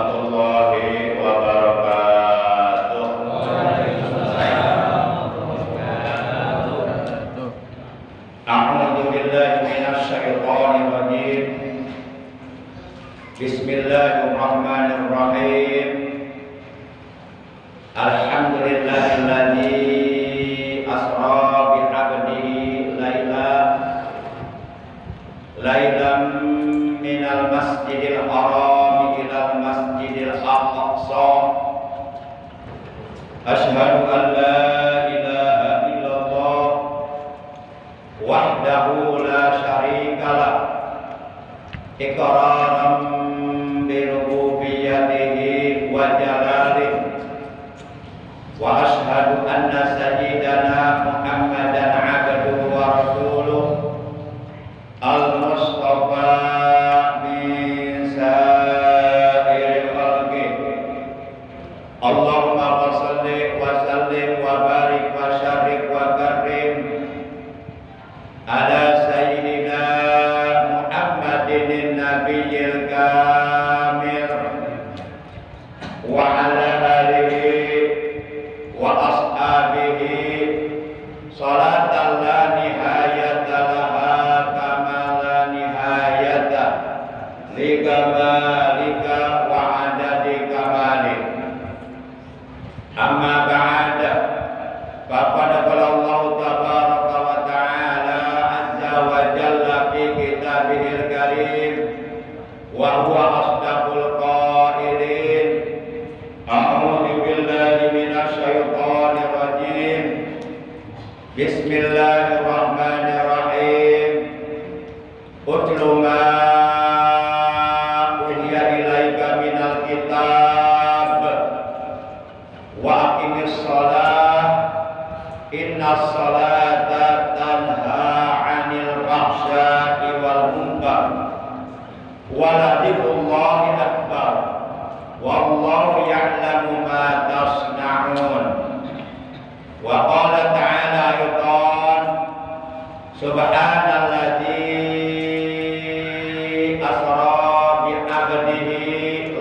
warahmatullahi wabarakatuh. A'udzu billahi minasy syaithanir rajim. Bismillahirrahmanirrahim. Alhamdulillahilladzi asra bi 'abdihi lailan minal masjidil haram ilal masjidil aqsa. Asyhadu an la ilaha illallah wahdahu la syarikalah iqraran bi rububiyyatihi wa jalalihi. Wa asyhadu anna sayyidana Muhammadan 'abduhu wa rasuluh al-mustafa min sa'iril khalqi. Allahumma shalli wa sallim wa barik wa syarik wa karim ala sayyidina Muhammadin nabiyil kamil wa ala alihi wa ashabihi salatan la nihayata laha kama la nihayata li kamalika wa adadi kamalik. Amma ba'da, faqad qala Allah tabaraka wa ta'ala azza wa jalla fi kitabihil karim wa huwa asdaqul qailin. A'udzu billahi minasy syaithanir rajim. Bismillahirrahmanirrahim. Utlu ma uhiya ilaika minal kitab wa aqimis shalah innas salata tanha 'anil fahsya'i wal munkar wa la dzikrullahi akbar wallahu ya'lamu ma tasna'un. Wa qala ta'ala ayatan subhanalladzi asra bi 'abdihi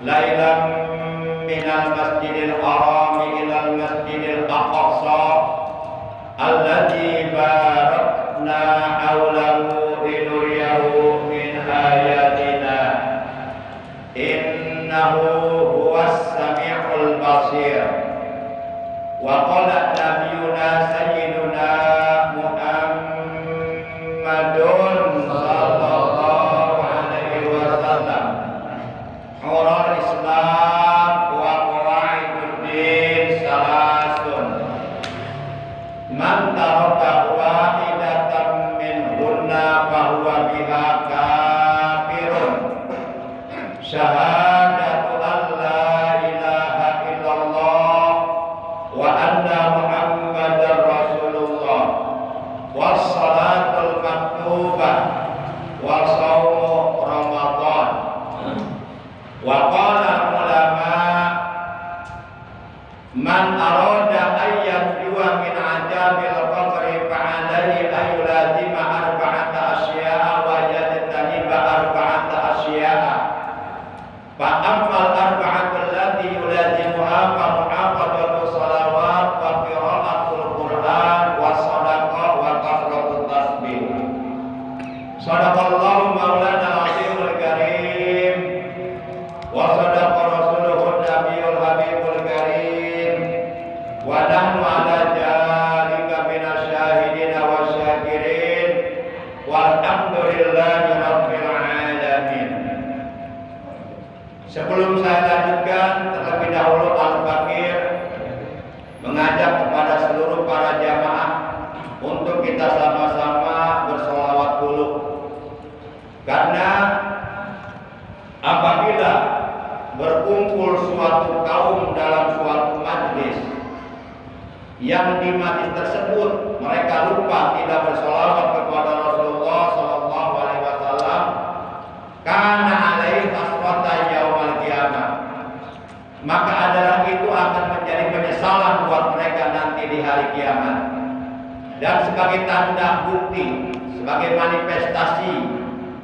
lailan minal masjidil haram ilal masjidil aqsa alladzi barakna haulahu linuriyahu min ayatina innahu huwas sami'ul basir. Wa qala nabiyuna sayyiduna Muhammadun sallallahu alaihi wasallam urul islam wa qawaiduddin salasun man taraka wahidatan minhunna fahuwa biha kafirun syahadatu an la ilaha illallah wa anna muhammadar rasulullah wassalatul maktubah wa shaumu ramadan. Wa qala ulama man arada ayyan juwa min ajabil qabri fa'alaihi ayulazima arba'ata asya'a wa yajtaniba arba'ata asya'a. Fa ammal arba'atul lati yulazimuha fa muhafadzatu shalawat wa qira'atul Qur'an wa shadaqah wa kasratut tasbih. Shadaqallahu maulana al-azimul karim wa shadaqa rasuluhun nabiyul habibul karim wa nahnu ala dzalika minasy syahidin wa syakirin walhamdulillahi rabbil alamin. Sebelum saya lanjutkan, terlebih dahulu Al-Fakir mengajak kepada seluruh para jamaah untuk kita sama-sama bersolawat dulu. Karena apabila berkumpul suatu kaum dalam suatu majlis yang di majlis tersebut mereka lupa tidak bersolawat kepada Rasulullah sallallahu alaihi wasallam, kana alaihi aswata yaumal qiyamah, maka adalah itu akan menjadi penyesalan buat mereka nanti di hari kiamat. Dan sebagai tanda bukti, sebagai manifestasi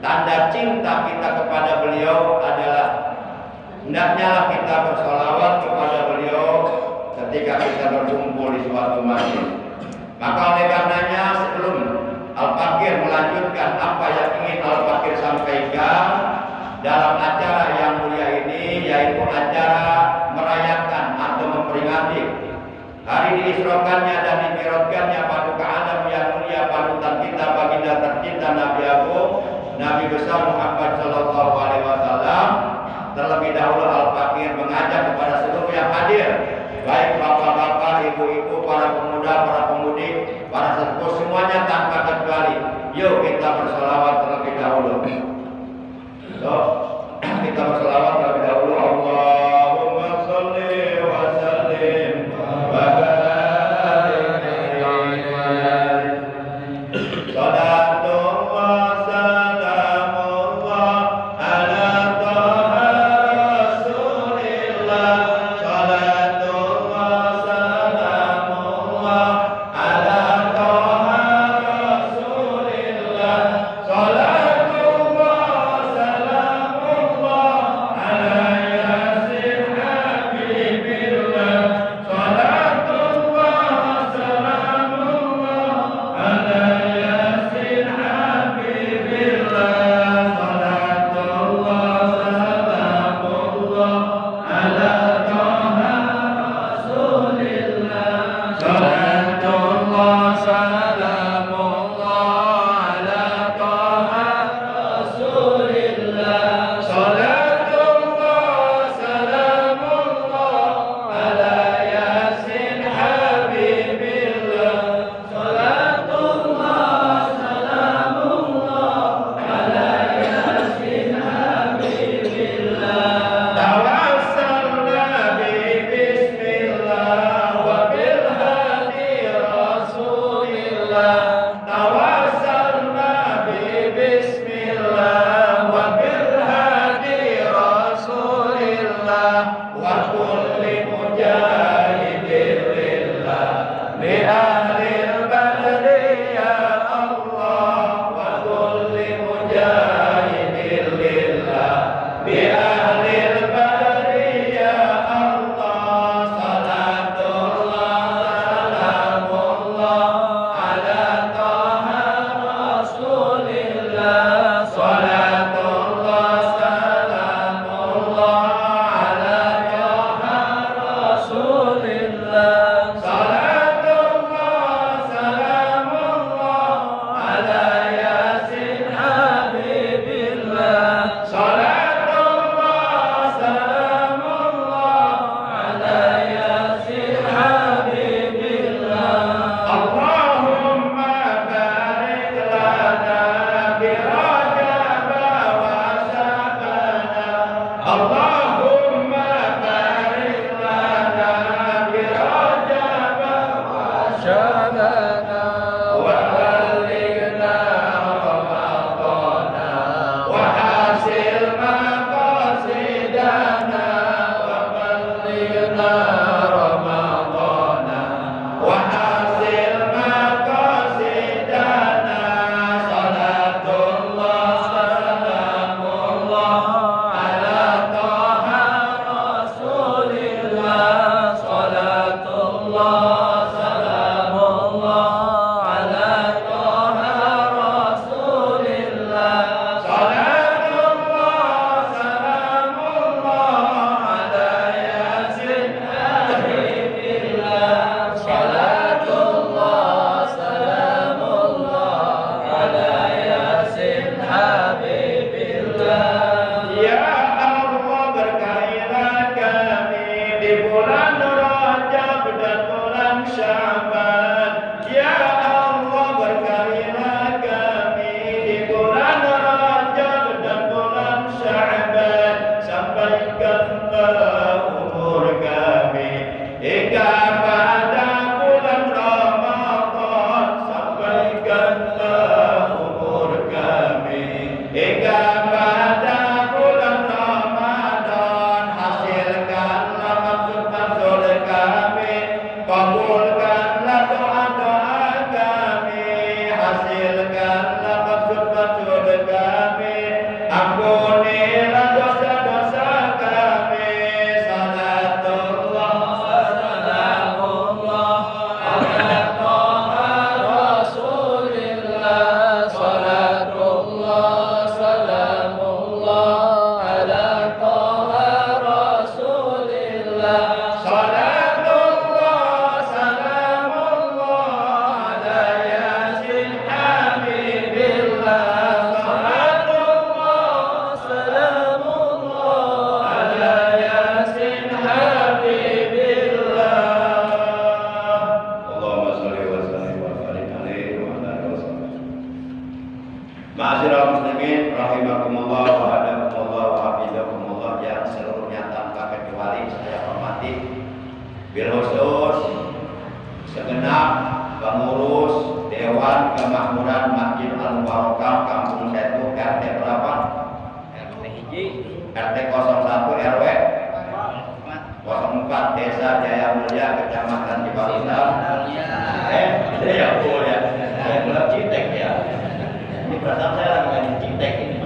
tanda cinta kita kepada beliau adalah bersolawat kepada beliau ketika kita berkumpul di suatu masjid. Maka oleh karenanya sebelum Al-Fakir melanjutkan apa yang ingin Al-Fakir sampaikan dalam acara yang mulia ini, yaitu acara merayakan atau memperingati hari diisrokannya dan dimi'rajkannya paduka alam yang mulia panutan kita baginda tercinta Nabi Agung Nabi besar Muhammad sallallahu alaihi wasallam. Terlebih dahulu Al-Fakir mengajak kepada seluruh yang hadir, baik bapak-bapak, ibu-ibu, para pemuda, para pemudi, para sepuh, semuanya tanpa kecuali. Yuk kita bersolawat terlebih dahulu. Kita bersolawat terlebih dahulu. Allahumma sholli wa sallim wa barik alaihi. Salatullah salamullah ala taha rasulillah. Salatullah salamullah ala taha rasulillah. Salatullah salamullah RT 01 RW 04 Desa Jaya Mulia, Kecamatan Cibarusah. Ya boleh ya. Saya belum Citek ya. Ini perasaan saya lagi ngaji Citek ini.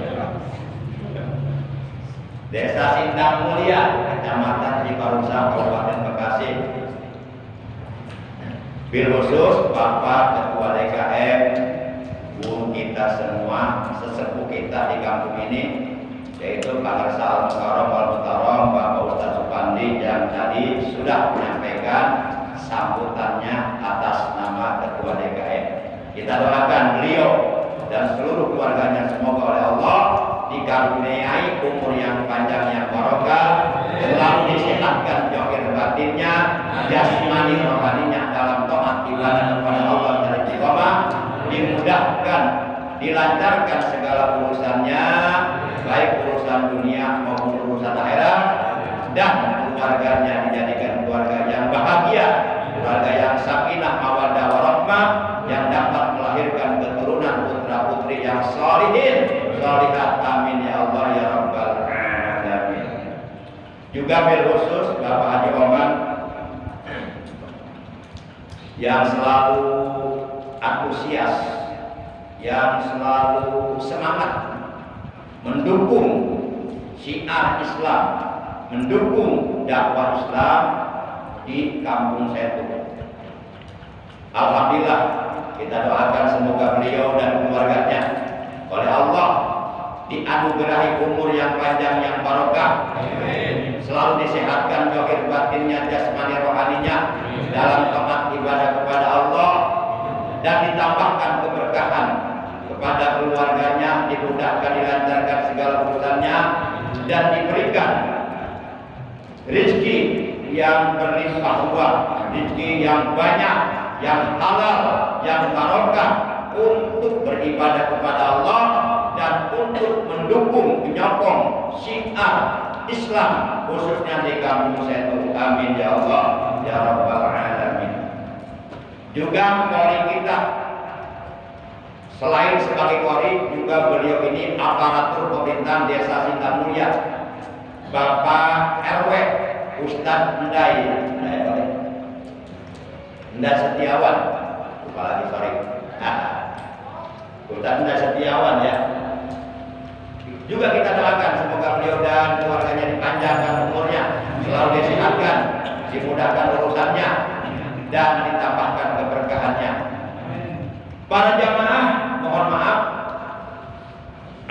Desa Sindang Mulia, Kecamatan Cibarusah, Kabupaten Bekasi. Bil khusus Bapak Ketua DKM, guru kita semua, sesepuh kita di kampung ini, yaitu Pak Arsa Al-Mukarram Al-Mukarram, Bapak Ustadz Supandi yang tadi sudah menyampaikan sambutannya atas nama Ketua DKM. Kita doakan beliau dan seluruh keluarganya semoga oleh Allah dikaruniai umur yang panjang yang barokah, selalu disehatkan zahir batinnya, jasmani rohaninya dalam taat ibadah kepada Allah dan istiqomah, dimudahkan, dilancarkan segala urusannya, baik urusan dunia maupun urusan akhirat, dan keluarganya dijadikan keluarga yang bahagia, keluarga yang sakinah mawaddah warahmah, yang dapat melahirkan keturunan putra putri yang sholihin sholihat, amin ya Allah ya rabbal alamin. Juga bil khusus Bapak Haji Oman yang selalu antusias, yang selalu semangat mendukung syiar Islam, mendukung dakwah Islam di kampung Setu. Alhamdulillah, kita doakan semoga beliau dan keluarganya oleh Allah dianugerahi umur yang panjang yang barokah, selalu disehatkan zahir batinnya, jasmani rohaninya dalam taat ibadah kepada Allah, dan ditambahkan keberkahan kepada keluarganya, dimudahkan, dilancarkan segala urusannya, dan diberikan rezeki yang berlimpah ruah, rezeki yang banyak, yang halal, yang barokah untuk beribadah kepada Allah dan untuk mendukung, menyokong syiar Islam khususnya di kampung Setu. Amin ya Allah ya rabbal alamin. Juga kori kita, selain sebagai kori, juga beliau ini aparatur pemerintahan Desa Sindang Mulia, Bapak RW Ustadz Endai Setiawan, apalagi sorry, Ustadz Endai Setiawan ya. Juga kita doakan semoga beliau dan keluarganya dipanjangkan umurnya, selalu disehatkan, dimudahkan urusannya, dan ditambahkan keberkahannya. Para jamaah, mohon maaf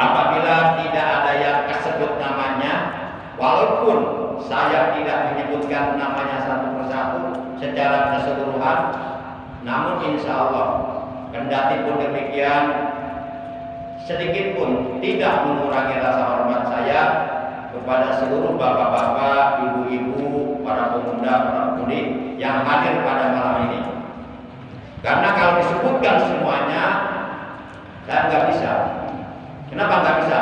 apabila tidak ada yang tersebut namanya, walaupun saya tidak menyebutkan namanya satu persatu secara keseluruhan, namun insya Allah kendati pun demikian, sedikit pun tidak mengurangi rasa hormat saya kepada seluruh bapak-bapak, ibu-ibu, para pemuda, para pemudi yang hadir pada malam ini. Karena kalau disebutkan semuanya, saya nggak bisa. Kenapa nggak bisa?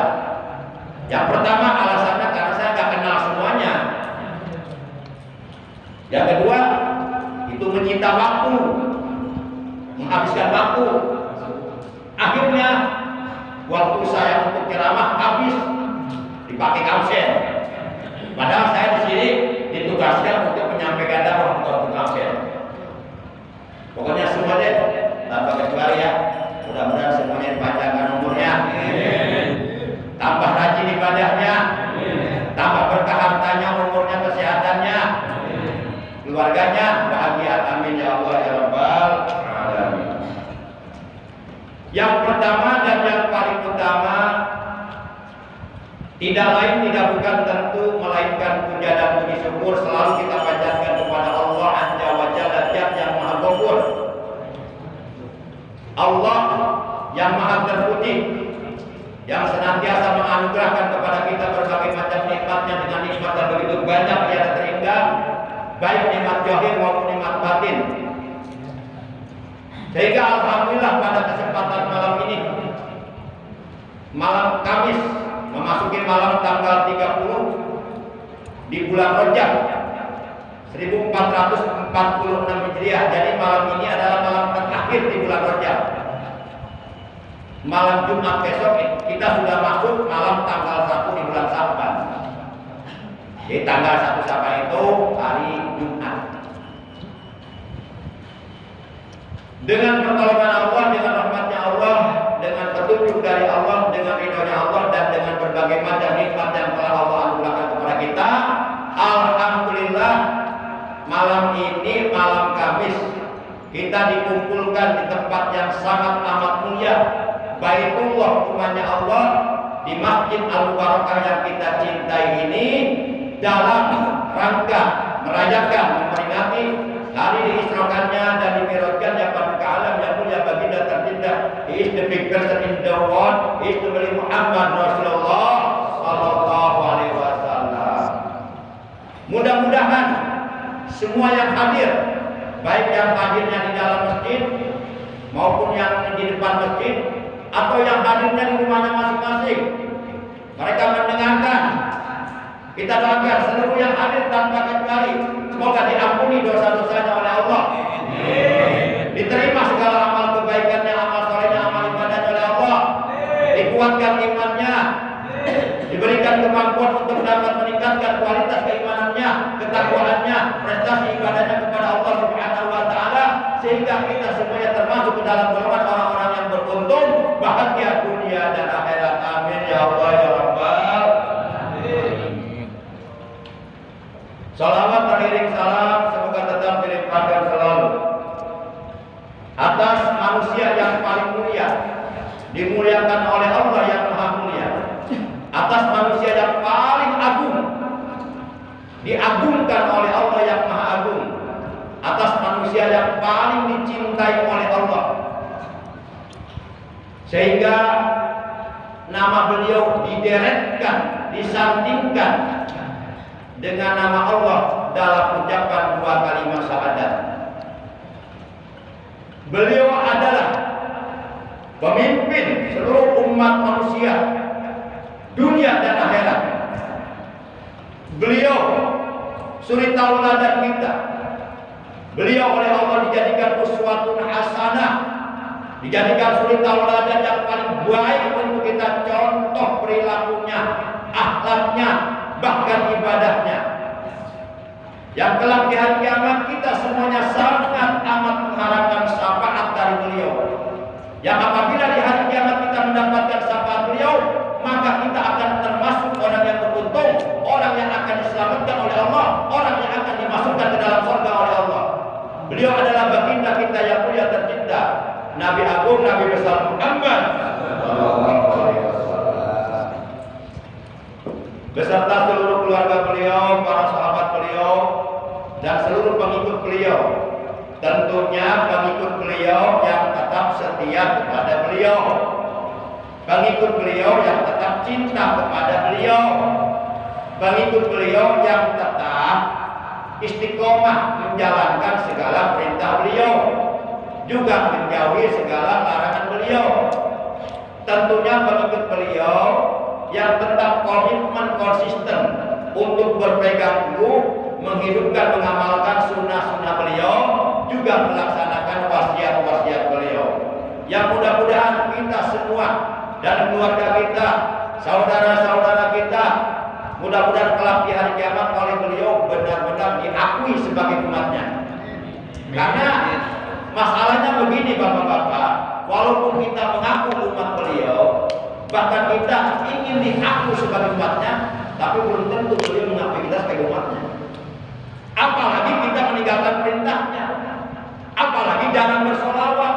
Yang pertama alasannya karena saya nggak kenal semuanya. Yang kedua, itu menyita waktu, menghabiskan waktu. Akhirnya waktu saya untuk ceramah habis dipakai absen. Padahal saya di sini ditugaskan untuk menyampaikan dakwah, bukan untuk absen. Pokoknya semuanya tanpa kecuali ya, mudah-mudahan semuanya dipanjangkan umurnya, tambah rajin ibadahnya, tambah berkah hartanya, umurnya, kesehatannya, keluarganya bahagia, amin ya Allah ya rabbal alamin. Yang pertama dan yang paling utama, tidak lain tidak bukan tentu melainkan puja dan puji syukur selalu kita panjatkan kepada Allah Azza wa Jalla, Zat yang Maha Ghafur, Allah yang Maha Terpuji, yang senantiasa menganugerahkan kepada kita berbagai macam nikmatnya dengan nikmat yang begitu banyak yang terindah, baik nikmat zahir maupun nikmat batin. Sehingga alhamdulillah pada kesempatan malam ini, malam Kamis memasuki malam tanggal 30 di bulan Rajab 1446 Hijriah. Jadi malam ini adalah malam terakhir di bulan Rajab. Malam Jumat besok kita sudah masuk malam tanggal 1 di bulan Sya'ban. Di tanggal 1 Syawal itu hari Jumat. Dengan pertolongan Allah, dengan rahmatnya Allah, dengan petunjuk dari Allah, dengan ridhonya Allah, dan dengan berbagai macam nikmat yang telah Allah anugerahkan kepada kita, alhamdulillah malam ini, malam Kamis, kita dikumpulkan di tempat yang sangat amat mulia, Baitullah, rumahnya Allah, di Masjid Al-Mubarakah yang kita cintai ini, dalam rangka merayakan, memperingati hari diisrokannya dan dimi'rajkannya pada ke alam yang mulia baginda tercinta. He is the big person in the world. He is the Nabi Muhammad Rasulullah Sallallahu Alaihi Wasallam. Mudah-mudahan semua yang hadir, baik yang hadirnya di dalam masjid maupun yang di depan masjid atau yang hadirnya di rumahnya masing-masing, mereka mendengarkan. Kita doakan seluruh yang hadir tanpa kecuali, semoga diampuni dosa-dosanya oleh Allah. Diterima segala amal kebaikannya, amal solehnya, amal ibadahnya oleh Allah. Dikuatkan imannya, diberikan kemampuan untuk dapat meningkatkan kualitas keimanannya, ketakwaannya, prestasi ibadahnya kepada Allah Subhanahu wa taala, sehingga kita semuanya termasuk ke dalam golongan orang-orang yang beruntung, bahagia dunia dan akhirat. Amin ya Allah ya Rabbal. Salawat beriring salam semoga tetap dilimpahkan selalu atas manusia yang paling mulia, dimuliakan oleh Allah yang maha mulia, atas manusia yang paling agung, diagungkan oleh Allah yang maha agung, atas manusia yang paling dicintai oleh Allah, sehingga nama beliau dideretkan, disandingkan dengan nama Allah dalam ucapan 2 kalimat syahadat. Beliau adalah pemimpin seluruh umat manusia, dunia dan akhirat. Beliau suri tauladan kita. Beliau oleh Allah dijadikan uswatun hasanah, dijadikan suri tauladan yang paling baik untuk kita contoh perilakunya, akhlaknya, bahkan ibadahnya. Yang kelak di hari kiamat kita semuanya sangat amat mengharapkan syafaat dari beliau. Yang apabila di hari kiamat kita mendapatkan syafaat beliau, maka kita akan termasuk orang yang beruntung, orang yang akan diselamatkan oleh Allah, orang yang akan dimasukkan ke dalam surga oleh Allah. Beliau adalah baginda kita yang mulia tercinta, Nabi Agung, Nabi besar Muhammad beserta seluruh keluarga beliau, para sahabat beliau, dan seluruh pengikut beliau. Tentunya pengikut beliau yang tetap setia kepada beliau, pengikut beliau yang tetap cinta kepada beliau, pengikut beliau yang tetap istiqomah menjalankan segala perintah beliau, juga menjauhi segala larangan beliau. Tentunya pengikut beliau yang tetap komitmen konsisten untuk berpegang teguh, menghidupkan, mengamalkan sunnah-sunnah beliau, juga melaksanakan wasiat-wasiat beliau. Yang mudah-mudahan kita semua dan keluarga kita, saudara-saudara kita, mudah-mudahan kelak di hari kiamat oleh beliau benar-benar diakui sebagai umatnya. Karena masalahnya begini Bapak-bapak, walaupun kita mengaku umat beliau, bahkan kita ingin diaku sebagai umatnya, tapi belum tentu beliau mengakui kita sebagai umatnya. Apalagi kita meninggalkan perintahnya, apalagi jangan bersolawat,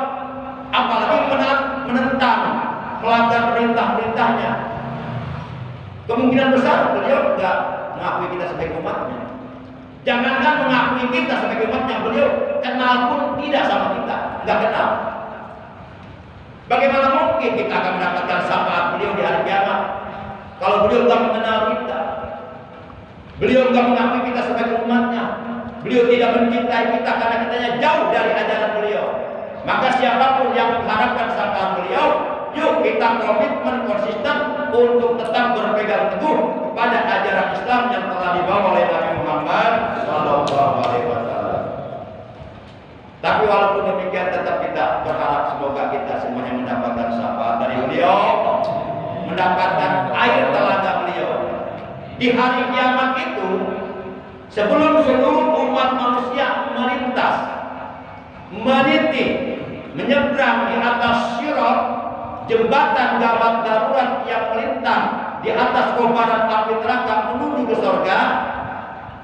apalagi menentang, melanggar perintah-perintahnya. Kemungkinan besar beliau tidak mengakui kita sebagai umatnya. Jangankan mengakui kita sebagai umatnya, beliau kenal pun tidak sama kita, nggak kenal. Bagaimana mungkin kita akan mendapatkan syafaat beliau di hari kiamat kalau beliau tidak mengenal kita, beliau tidak mengakui kita sebagai umatnya, beliau tidak mencintai kita karena kitanya jauh dari ajaran beliau. Maka siapapun yang mengharapkan syafaat beliau, yuk kita komitmen konsisten untuk tetap berpegang teguh kepada ajaran Islam yang telah dibawa oleh Nabi Muhammad SAW. Tapi walaupun demikian tetap kita berharap semoga kita semuanya mendapatkan syafaat dari beliau, mendapatkan air telaga beliau, di hari kiamat itu, sebelum seluruh umat manusia melintas, meniti, menyeberang di atas sirat, jembatan gawat darurat yang melintang di atas kobaran api neraka menuju ke surga.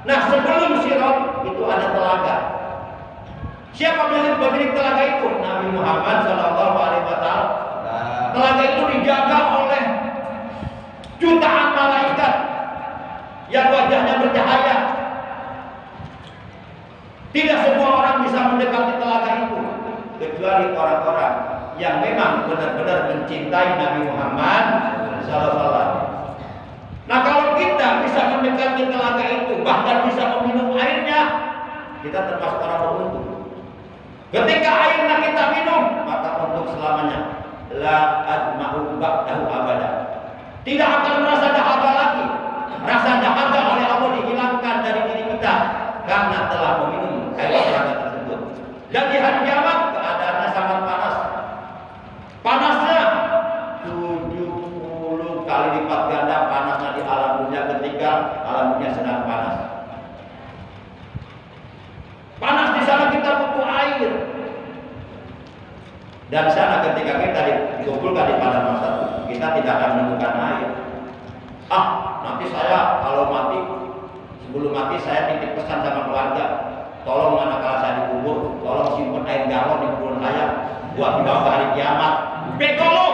Nah, sebelum sirat itu ada telaga. Siapa pemilik telaga itu? Nabi Muhammad SAW. Telaga itu dijaga oleh jutaan malaikat yang wajahnya bercahaya. Tidak semua orang bisa mendekati telaga itu, kecuali orang-orang yang memang benar-benar mencintai Nabi Muhammad SAW. Nah, kalau kita bisa mendekati telaga itu, bahkan bisa meminum airnya, kita termasuk orang beruntung. Ketika airnya kita minum, maka untuk selamanya. La adma'u ba'dahu abada. Tidak akan merasa dahaga lagi. Rasa dahaga oleh Allah dihilangkan dari diri kita karena telah meminum air telaga tersebut. Dan di hari kiamat keadaannya sangat panas. Panasnya 70 kali lipat ganda panasnya di alam dunia ketika alam dunia sedang panas. Panas di sana kita butuh air. Dan di sana ketika kita dikumpulkan di padang mahsyar, kita tidak akan menemukan air. Nanti saya kalau mati, sebelum mati saya titip pesan sama keluarga, tolong manakala saya dikubur, tolong simpan air galon di kuburan saya buat dibawa ke hari kiamat. Bekolo.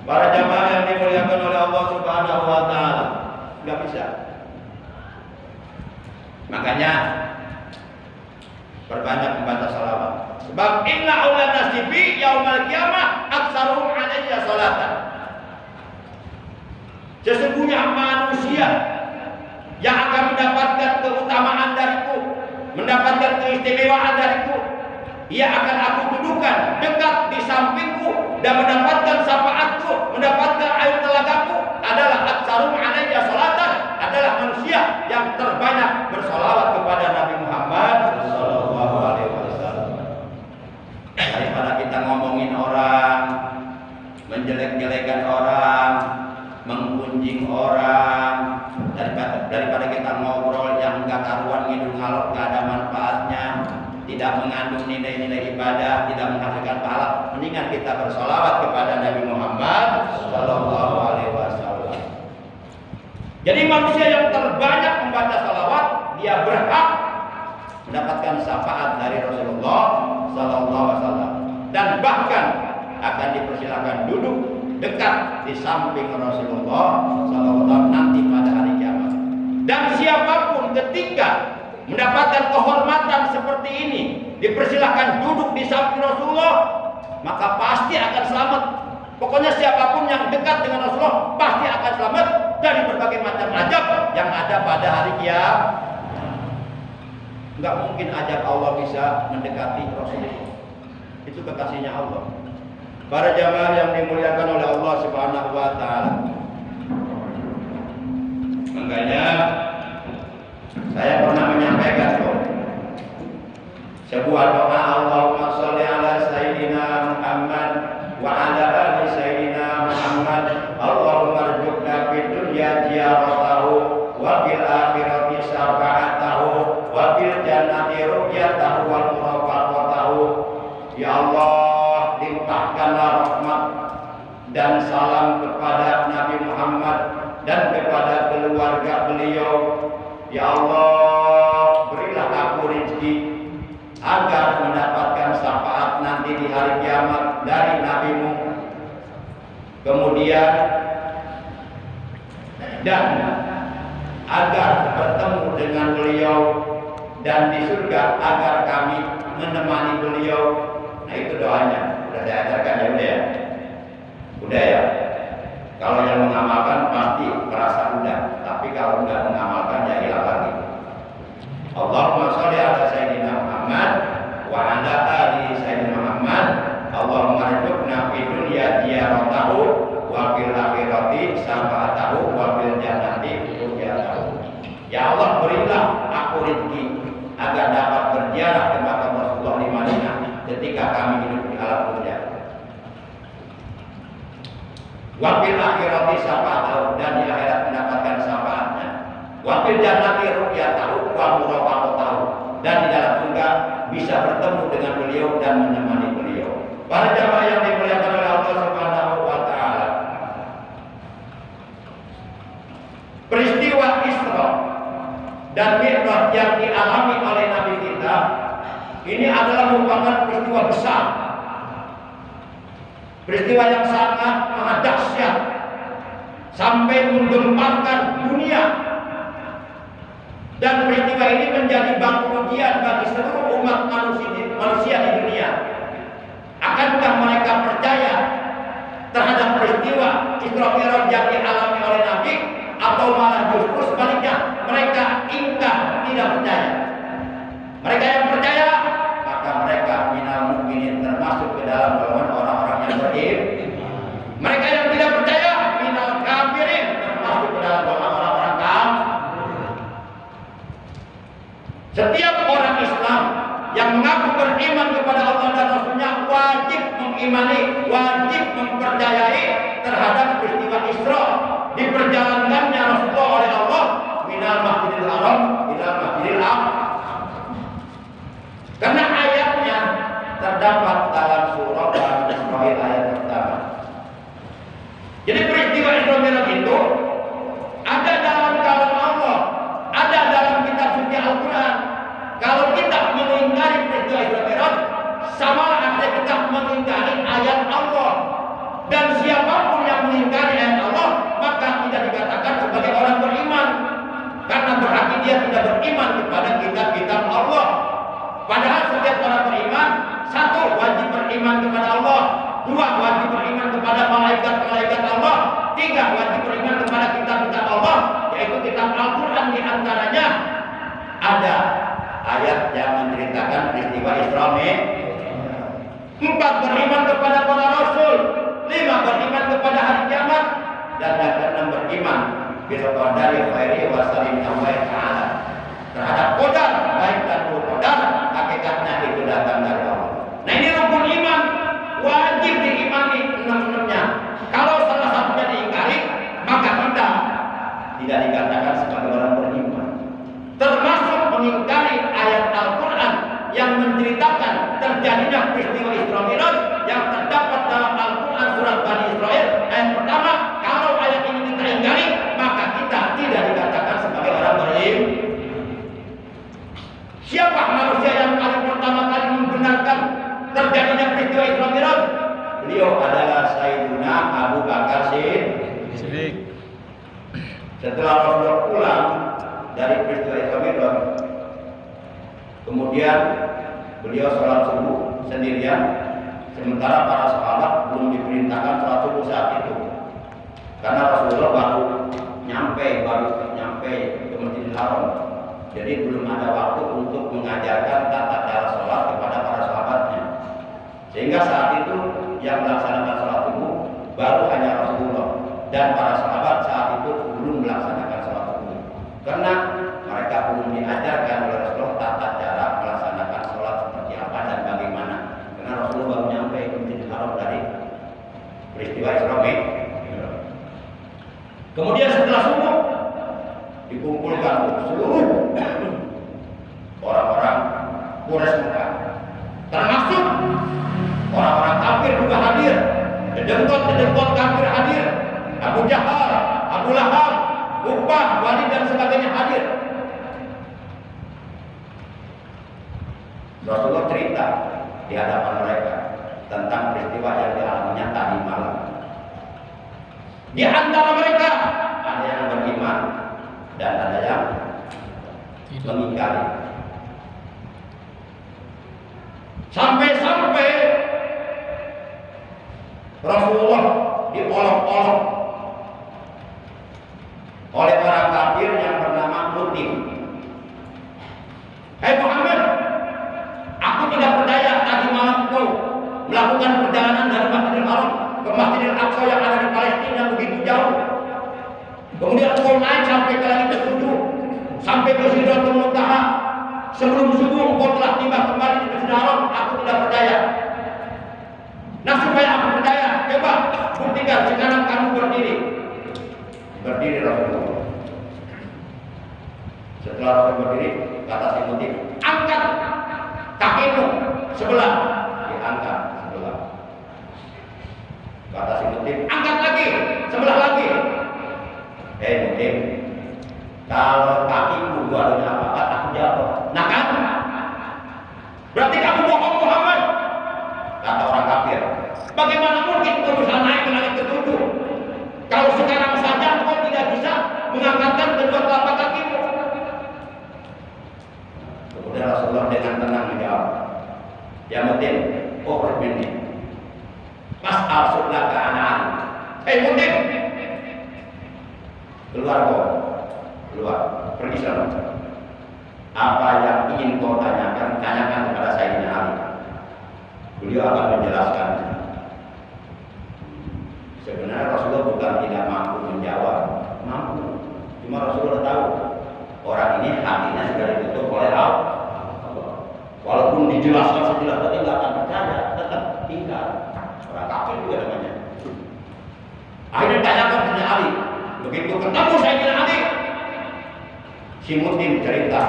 Para jamaah yang dimuliakan oleh Allah Subhanahu wa taala, enggak bisa. Makanya perbanyak membaca salawat. Sebab inna awlan nasibi yaumal qiyamah aktsaruhum alayya salatan. Sesungguhnya manusia yang akan mendapatkan keutamaan dariku, mendapatkan keistimewaan dariku, ia akan aku dudukan dekat di sampingku dan mendapatkan syafaatku, mendapatkan air telagaku adalah aktsaruhum alayya salatan, adalah manusia yang terbanyak bersolawat kepada Nabi Muhammad sallallahu alaihi wasallam. Daripada kita ngomongin orang, menjelek-jelekan orang, menggunjing orang, daripada kita ngobrol yang enggak karuan ngidul ngalor enggak ada manfaatnya, tidak mengandung nilai-nilai ibadah, tidak menghasilkan pahala, mendingan kita bersolawat kepada Nabi Muhammad sallallahu alaihi wasallam. Jadi manusia yang terbanyak membaca salawat, dia berhak mendapatkan syafaat dari Rasulullah sallallahu alaihi wasallam, dan bahkan akan dipersilakan duduk dekat di samping Rasulullah sallallahu alaihi wasallam nanti pada hari kiamat. Dan siapapun ketika mendapatkan kehormatan seperti ini, dipersilakan duduk di samping Rasulullah, maka pasti akan selamat. Pokoknya siapapun yang dekat dengan Rasulullah pasti akan selamat dari berbagai macam azab yang ada pada hari kiamat. Enggak mungkin ajab Allah bisa mendekati Rasulullah. Itu kekasihnya Allah. Para jamaah yang dimuliakan oleh Allah Subhanahu wa taala. Makanya saya pernah menyampaikan sebuah doa, Allahumma sholli ala sayyidina Muhammad wa ala ali sayyidina Muhammad. Allahumma arzuqna fid dunya ziyaratahu wa fil akhirati syafa'atahu wa fil jannati ru'yatahu wa murafaqatahu. Ya Allah, limpahkanlah rahmat dan salam kepada Nabi Muhammad dan kepada keluarga beliau. Ya Allah, berilah aku rezeki agar mendapatkan syafaat nanti di hari kiamat dari Nabi-Mu. Kemudian dan agar bertemu dengan beliau, dan di surga agar kami menemani beliau. Nah, itu doanya. Udah saya ajarkan ya, udah ya. Udah ya. Kalau yang mengamalkan pasti merasa udah, tapi kalau enggak mengamalkan ya hilang lagi. Allahumma sholli ala sayyidina Muhammad wa ala ali sayyidina Muhammad. Allahumma arzuqna fid dunya ziyaratahu wa fil akhirati syafa'atahu wa fil jannati ru'yatahu. Ya Allah, berilah aku rezeki agar dapat berziarah ke makam Rasulullah di Madinah ketika kami hidup di alam dunia. Wa fil jannati ru'yatahu wa murafaqatahu, dan di dalam surga bisa bertemu dengan beliau dan menemani beliau. Para jamaah yang dimuliakan oleh Allah Subhanahu wa taala, peristiwa Isra dan Mi'raj yang dialami oleh Nabi kita ini adalah merupakan peristiwa besar, peristiwa yang sangat dahsyat sampai menggemparkan dunia. Dan peristiwa ini menjadi bangku ujian bagi seluruh umat manusia di dunia. Akankah mereka percaya terhadap peristiwa Isra Mi'raj yang dialami oleh Nabi, atau malah justru sebaliknya mereka ingkar, tidak percaya? Mereka yang percaya, maka mereka minal mukminin, termasuk ke dalam golongan orang-orang yang beriman. Mereka yang tidak percaya, minal kafirin, termasuk ke dalam golongan orang-orang kafir. Setiap orang Islam yang mengaku beriman kepada Allah dan Rasulnya wajib mengimani, wajib mempercayai terhadap peristiwa Isra, diperjalankannya Rasulullah oleh Allah minal masjidil haram ilal masjidil aqsa. Karena ayatnya terdapat dalam surah Al-Israil ayat pertama. Jadi peristiwa Isra Mi'raj itu ada dalam kalam Allah, ada dalam kitab suci Al-Quran. Kalau kita mengingkari peristiwa Isra Mi'raj, sama artinya kita mengingkari ayat Allah. Dan siapapun yang mengingkari ayat Allah, maka tidak dikatakan sebagai orang beriman, karena berarti dia tidak beriman kepada kitab-kitab Allah. Padahal setiap orang beriman, satu, wajib beriman kepada Allah, dua, wajib beriman kepada malaikat-malaikat Allah, tiga, wajib beriman kepada kitab-kitab Allah, yaitu kitab Al-Quran. Di antaranya ada ayat yang menceritakan peristiwa Isra Mi'raj. 4, beriman kepada para rasul. 5, beriman kepada hari kiamat. Dan yang ke-6, beriman bil qadari khairi wa syarrihi ta'ala, terhadap qadar baik dan buruk qadar, hakikatnya itu datang dari Allah. Nah, ini rukun iman, wajib diimani 6-6-nya. Kalau salah satunya diingkari, maka kita tidak dikatakan sebagai orang beriman. Termasuk mengingkari ayat Al-Quran yang menceritakan terjadinya peristiwa Isra Mi'raj yang terdapat dalam Al-Quran surat Bani Israil ayat pertama. Kalau ayat ini kita ingkari, maka kita tidak dikatakan sebagai orang beriman. Siapa manusia yang paling pertama kali membenarkan terjadinya peristiwa Isra Mi'raj? Beliau adalah Sayyiduna Abu Bakar Siddiq. Setelah Rasulullah pulang dari peristiwa Isra Mi'raj, kemudian beliau sholat subuh sendirian, sementara para sahabat belum diperintahkan sholat subuh saat itu, karena Rasulullah baru nyampe ke Masjidil Haram. Jadi belum ada waktu untuk mengajarkan tata cara sholat kepada para sahabatnya. Sehingga saat itu yang melaksanakan sholat subuh baru hanya Rasulullah, dan para sahabat saat itu belum melaksanakan sholat subuh, karena mereka belum diajarkan oleh Rasulullah tata cara melaksanakan sholat seperti apa dan bagaimana. Karena Rasulullah baru nyampe ke Masjidil Haram dari peristiwa Isra Mi'raj. Kemudian setelah subuh dikumpulkan seluruh orang-orang Quraisy Mekah, termasuk orang-orang kafir juga hadir, dedengkot kafir hadir, Abu Jahal, Abu Lahab, Uqbah, Walid dan sebagainya hadir. Rasulullah cerita di hadapan mereka tentang peristiwa yang dialaminya tadi malam. Di antara mereka ada yang beriman dan ada yang mengingkari. Sampai-sampai Rasulullah diolok-olok oleh orang kafir yang bernama Mutim. Hai Muhammad, aku tidak percaya tadi malam kau melakukan perjalanan dari Masjidil Haram ke Masjidil Aqsa yang ada di Palestina yang begitu jauh. Kemudian kau naik sampai ke langit ke-7, sampai ke Sidratul Muntaha. Sebelum subuh kau telah tiba kembali di Masjidil Haram. Aku tidak percaya. Nah, supaya aku percaya, coba buktikan. Sekarang kamu berdiri. Berdiri Rasulullah. Setelah Rasul berdiri, kata si Mutim, angkat kakimu sebelah. Diangkat sebelah. Kata si Mutim, angkat lagi sebelah lagi. Mutim, kalau kakimu gua ada apa? Aku jatuh. Nah kan? Berarti kamu bohong Muhammad. Kata orang kafir, bagaimana mungkin kau bisa naik ke langit ketujuh? Kalau sekarang saja kau tidak bisa mengangkatkan kedua telapak kakimu. Kemudian Rasulullah dengan tenang menjawab, ya Mutim, ukhruj minni. Mas'al sunnaka ana ali. Mutim, keluar kau, keluar, pergi sana. Apa yang ingin kau tanyakan, tanyakan kepada Sayyidina Ali. Beliau akan menjelaskan. Sebenarnya Rasulullah bukan tidak mampu menjawab, mampu. Cuma Rasulullah tahu orang ini hatinya sudah ditutup oleh Allah. Walaupun dijelaskan sejelas tadi nggak akan percaya, tetap tinggal. Orang kafir juga namanya. Akhirnya tanyakan Sayyidina Ali. Begitu ketemu Sayyidina Ali, si Mutim cerita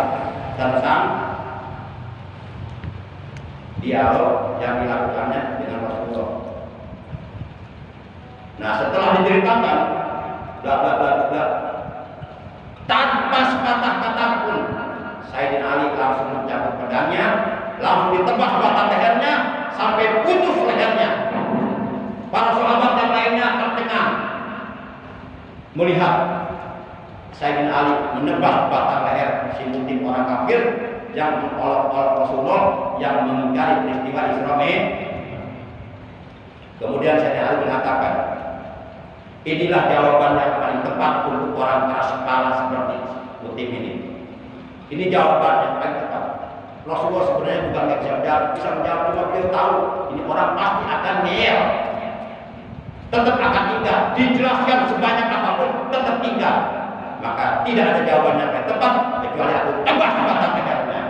tentang dialog yang dilakukannya dengan Rasulullah. Nah, setelah diceritakan, tanpa sepatah kata pun, Sayyidina Ali langsung mencabut pedangnya, langsung ditebas batang lehernya sampai putus lehernya. Para sahabat yang lainnya tercengang melihat Sayyidina Ali menebas batang leher si Mutim orang kafir yang mengolok-olok Rasulullah yang mengingkari peristiwa Isra Mi'raj. Kemudian Sayyidina Ali mengatakan, inilah jawaban yang paling tepat untuk orang keras kepala seperti Mutim ini. Ini jawaban yang paling tepat. Rasulullah sebenarnya bukan nggak bisa menjawab, cuma beliau tahu ini orang pasti akan ngeyel, tetap akan tinggal. Dijelaskan sebanyak apapun tetap tinggal. Maka tidak ada jawaban yang paling tepat kecuali aku tebas batang lehernya.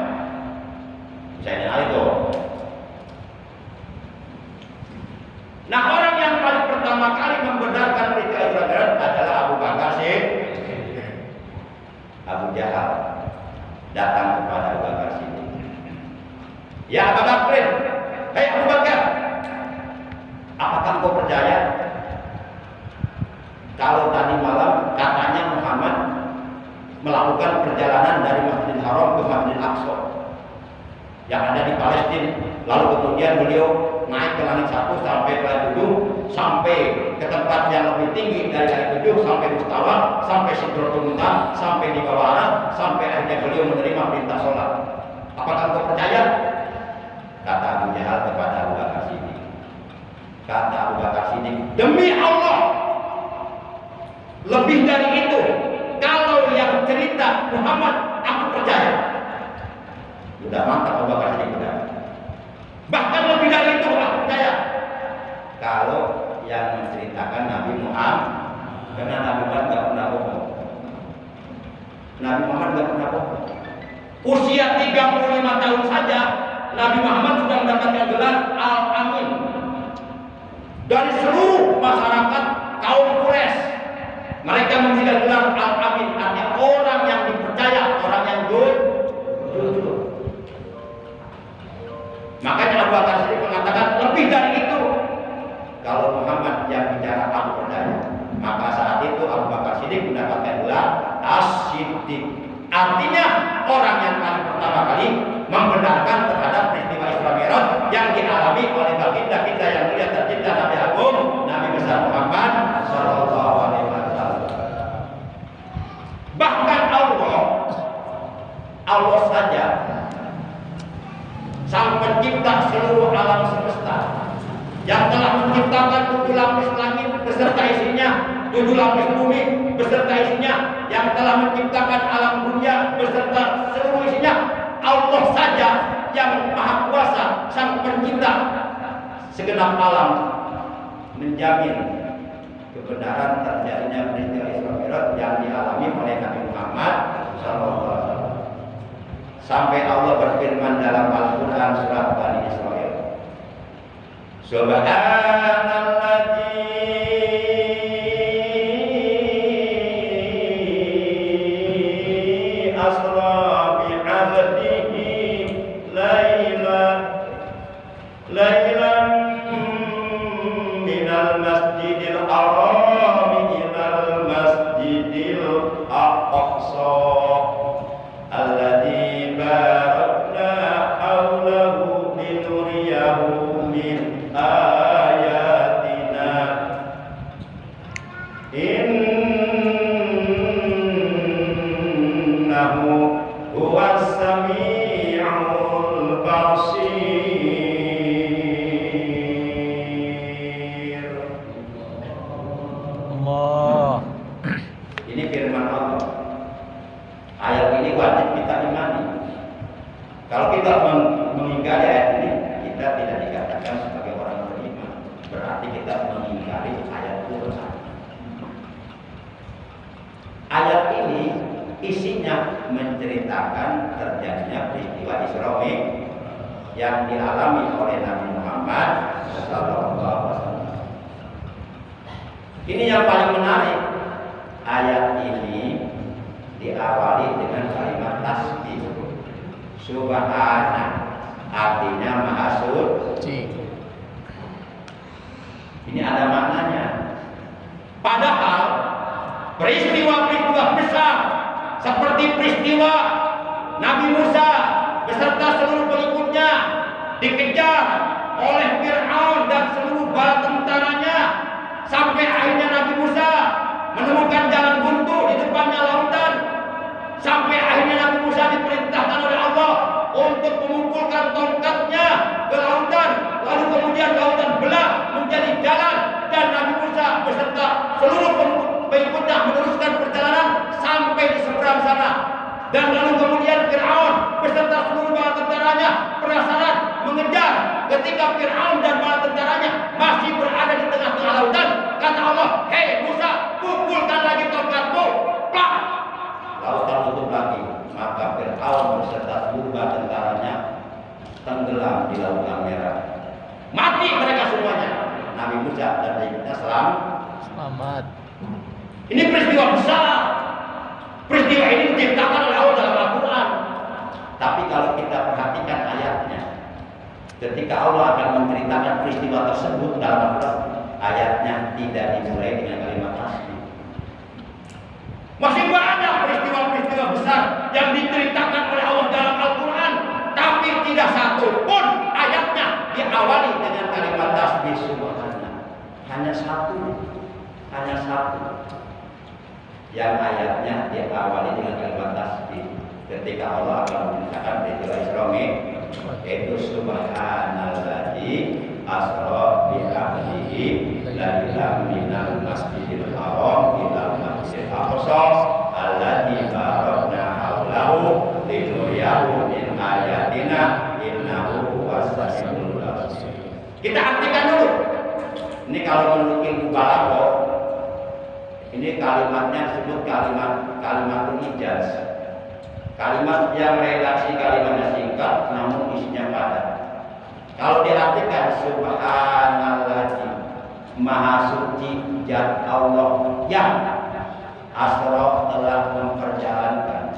Sayyidina Ali itu. Nah, orang yang paling pertama kali membenarkan peristiwa Isra Mi'raj adalah Abu Bakar Siddiq. Abu Jahal datang kepada Abu Bakar Siddiq. Ya Abu Bakar, hei Abu Bakar, apakah kau percaya kalau tadi malam katanya Muhammad melakukan perjalanan dari Masjidil Haram ke Masjidil Aqsa yang ada di Palestina, lalu kemudian beliau naik ke langit 1 sampai ke langit 7, sampai ke tempat yang lebih tinggi dari langit 7, sampai Mustawa, sampai Sidratul Muntaha, sampai di bawah Aras, sampai akhirnya beliau menerima perintah sholat. Apakah kau percaya? Kata Abu Jahal kepada Abu Bakar Siddiq. Kata Abu Bakar Siddiq, demi Allah, lebih dari itu, kalau yang cerita Muhammad aku percaya. Sudah mantap Abu Bakar Siddiq sudah. Bahkan lebih dari itu aku percaya. Kalau yang menceritakan Nabi Muhammad, karena Nabi Muhammad nggak pernah bohong. Nabi Muhammad nggak pernah bohong. Usia 35 tahun saja Nabi Muhammad sudah mendapatkan gelar Al-Amin dari seluruh masyarakat kaum Quraisy. Mereka memberikan gelar Al-Amin, artinya orang yang dipercaya, orang yang jujur. Makanya Abu Bakar Siddiq mengatakan lebih dari itu. Kalau Muhammad yang bicara aku percaya. Maka saat itu Abu Bakar Siddiq mendapatkan gelar As-Siddiq. Artinya orang yang paling pertama kali membenarkan terhadap peristiwa Isra Mi'raj yang dialami oleh baginda kita yang mulia tercinta Nabi Agung, Nabi besar Muhammad sallallahu alaihi wasallam. Bahkan Allah saja sang pencipta seluruh alam semesta yang telah menciptakan 7 lapis langit beserta isinya, 7 lapis bumi beserta isinya, yang telah menciptakan alam dunia beserta seluruh isinya, Allah saja yang maha kuasa, sang pencipta segenap alam, menjamin kebenaran terjadinya peristiwa Isra Mi'raj yang dialami oleh Nabi Muhammad SAW. Sampai Allah berfirman dalam Al-Quran surat Bani Israil, Subhanalladzi asra Al-Aqsa alladzi barakna haulahu linuriyahu min ayatina innahu huwas sami'ul basir. Allah. Ini firman Allah. Ayat ini wajib kita imani. Kalau kita mengingkari ayat ini, kita tidak dikatakan sebagai orang beriman. Berarti kita mengingkari ayat Quran. Ayat ini isinya menceritakan terjadinya peristiwa Isra Mi'raj yang dialami oleh Nabi Muhammad SAW. Ini yang paling menarik. Ayat ini diawali dengan kalimat tasbih. Subhana, artinya maha suci. Ini ada maknanya. Padahal peristiwa-peristiwa besar seperti peristiwa Nabi Musa beserta seluruh pengikutnya dikejar oleh Fir'aun dan seluruh bala tentaranya sampai akhirnya Nabi Musa menemukan jalan buntu di depannya lautan, sampai akhirnya Nabi Musa diperintahkan oleh Allah untuk mengumpulkan tongkatnya ke lautan, lalu kemudian lautan belah menjadi jalan dan Nabi Musa beserta seluruh pengikutnya meneruskan perjalanan sampai di seberang sana. Dan lalu kemudian Fir'aun beserta seluruh bala tentaranya penasaran mengejar. Ketika Fir'aun dan bala tentaranya masih berada di tengah-tengah lautan, kata Allah, "Hei Musa, pukulkan lagi tongkatmu." Plak! Lautan tutup lagi. Maka Fir'aun beserta seluruh bala tentaranya tenggelam di Lautan Merah. Mati mereka semuanya. Nabi Musa dan pengikutnya selamat. Ini peristiwa besar. Peristiwa ini diciptakan oleh Allah dalam Al-Quran. Tapi kalau kita perhatikan ayatnya, ketika Allah akan menceritakan peristiwa tersebut dalam Al-Quran, ayatnya tidak dimulai dengan kalimat tasbih. Masih banyak peristiwa-peristiwa besar yang diceritakan oleh Allah dalam Al-Quran, tapi tidak satu pun ayatnya diawali dengan kalimat tasbih subhanallah. Hanya satu yang ayatnya diawali dengan kalimat tasbih ketika Allah akan menceritakan peristiwa Isra Mi'raj, yaitu subhanalladzi asra bi abdihi lailan minal masjidil haram ilal masjidil aqsa alladzi barakna haulahu linuriyahu min ayatina innahu huwas samiul basir. Kita artikan dulu. Ini kalau menurut ilmu balaghah, ini kalimatnya disebut kalimat ijaz. Kalimat yang redaksi kalimatnya singkat namun isinya padat. Kalau diartikan subhanalladzi, maha suci zat Allah yang asra telah memperjalankan.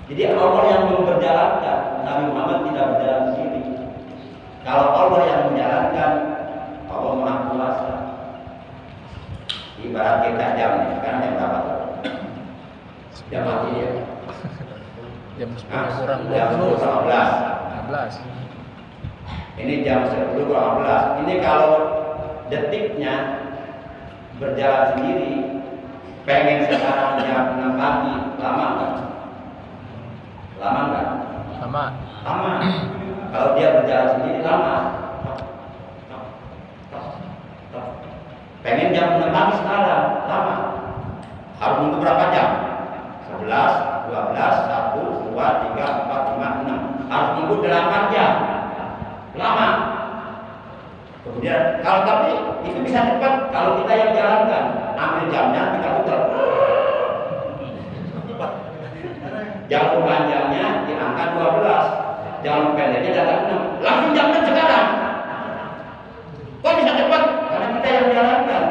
Jadi Allah yang memperjalankan, Nabi Muhammad tidak berjalan sendiri. Kalau Allah yang menjalankan, Allah Maha Kuasa. Ibarat kita jam nih, sekarang jam berapa tuh? Jam mati ya? Jam 10 kurang 20. Jam 10:15. 15. Ini jam 10:15. Ini kalau detiknya berjalan sendiri, pengen sekarang jam 6 pagi, lama nggak? Lama nggak? Lama. Kalau dia berjalan sendiri lama. Pengen jam 6 pagi sekarang, lama. Harus nunggu berapa jam? 11, 12, 1, 2, 3, 4, 5, 6. Harus nunggu 8 jam. Lama. Kemudian kalau tapi itu bisa cepat kalau kita yang jalankan. Ambil jamnya, kita putar. Jalur panjangnya di angka 12, jalur pendeknya di angka 6. Langsung jam 6 sekarang. Kok bisa cepat? Karena kita yang jalankan.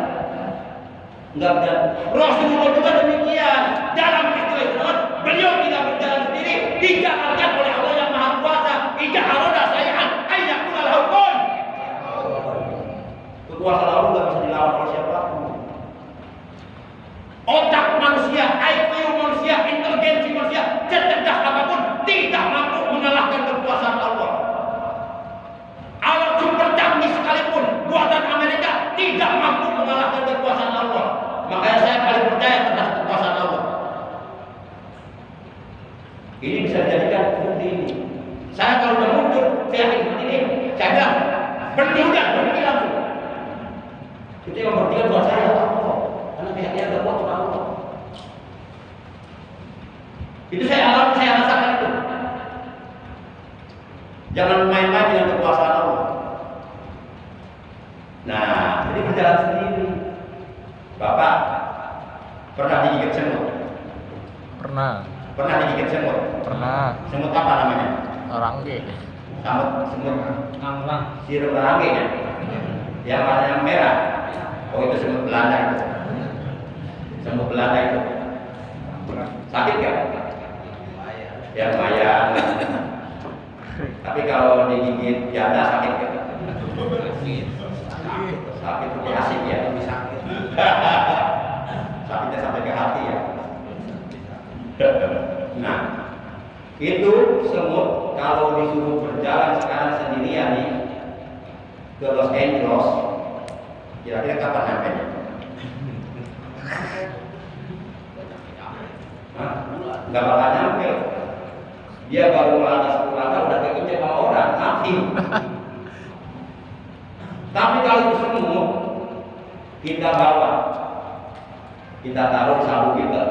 Enggak benar. Rasulullah juga demikian. Dalam peristiwa itu, beliau tidak berjalan sendiri, dijalankan oleh Allah yang Maha Kuasa. Idza arada sayyan ayyakuna lahu kun. Kekuasaan Allah enggak bisa dilawan oleh siapapun. Otak manusia, IQ ini. Saya kalau udah muncul, saya yakin seperti ini. Saya bilang, berhenti langsung. Itu yang berhenti buat saya, Allah. Karena pihaknya agak kuat cuma Allah. Itu saya alami, saya rasakan itu. Jangan main-main dengan kekuasaan Allah. Nah, jadi berjalan sendiri. Bapak pernah digigit semut? Pernah. Pernah digigit semut? Pernah. Semut apa namanya? Rangge. Semut sirup rangge ya? Yang warna merah. Oh, itu semut Belanda itu. Semut Belanda itu. Sakit gak? Ya lumayan. Tapi kalau digigit janda sakit gak? Sakit itu asik ya, lebih sakit. Sakitnya sampai ke hati ya. Nah, itu semut kalau disuruh berjalan sekarang sendirian nih ke Los Angeles, kira-kira kapan nampaknya? Nggak bakal nyampe. Dia baru melangkah 10 langkah udah keinjak sama orang, mati. Tapi kalau itu semut kita bawa, kita taruh di sabuk kita,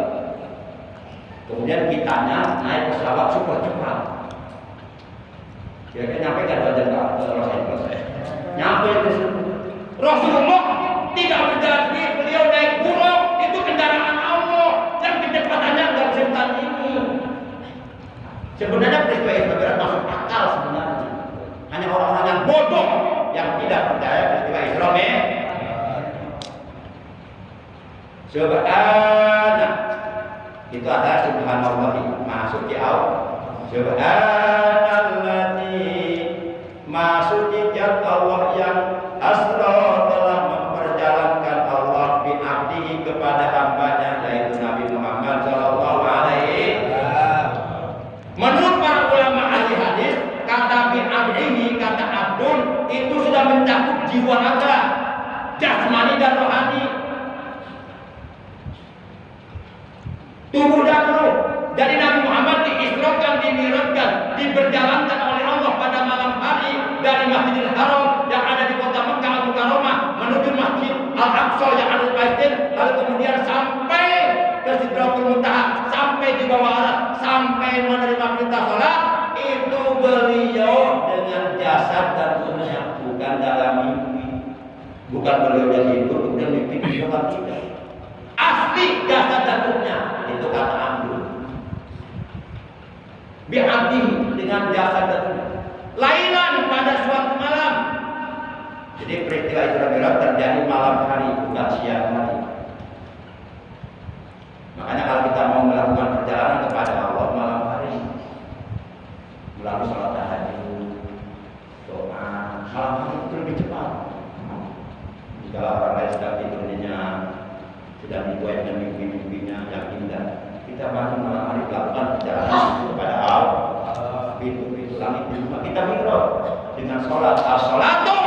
kemudian kitanya naik pesawat super cepat. Kira-kira nyampe kan 2 jam ke Los Angeles? Nyampe itu semut. Rasulullah tidak berjalan sendiri, beliau naik burung, itu kendaraan Allah yang kecepatannya nggak bisa ditandingi. Sebenarnya peristiwa Isra masuk akal sebenarnya. Hanya orang-orang yang bodoh yang tidak percaya peristiwa Isra Mi'raj. Subhanallah. Itu ada subhanallah, maha suci Allah. Subhanallah, maha suci Allah yang asra telah memperjalankan Allah bi abdihi kepada hambanya yaitu Nabi Muhammad sallallahu alaihi wasallam. Menurut para ulama ahli hadis, kata bi abdihi, kata abdun itu sudah mencakup jiwa raga, jasmani dan rohani, tubuh dan ruh. Jadi Nabi Muhammad diisrokan, dimi'rajkan, diberjalankan oleh Allah pada malam hari dari Masjidil Haram yang ada di kota Mekah Al-Mukarramah menuju Masjid Al-Aqsa yang ada di Palestina, lalu kemudian sampai ke Sidratul Muntaha, sampai di bawah arah, sampai menerima perintah sholat. Itu beliau dengan jasad dan ruhnya, bukan dalam mimpi. Bukan beliau yang hidup kemudian mimpi di tempat kita. Asli jasad dan ruhnya, itu kata Abdul. Bi'abdi, dengan jasad dan ruhnya. Lailan, pada suatu malam. Jadi peristiwa Isra Mi'raj terjadi malam hari, bukan siang hari. Makanya kalau kita mau melakukan perjalanan kepada Allah malam hari, melalui sholat tahajud, doa, malam hari itu lebih cepat. Jika orang lain sedang tidurnya, sedang dibuat dengan mimpi-mimpinya yang indah, kita bangun malam hari melakukan perjalanan kepada Allah. Pintu-pintu langit di rumah kita mi'raj dengan sholat. As-sholatu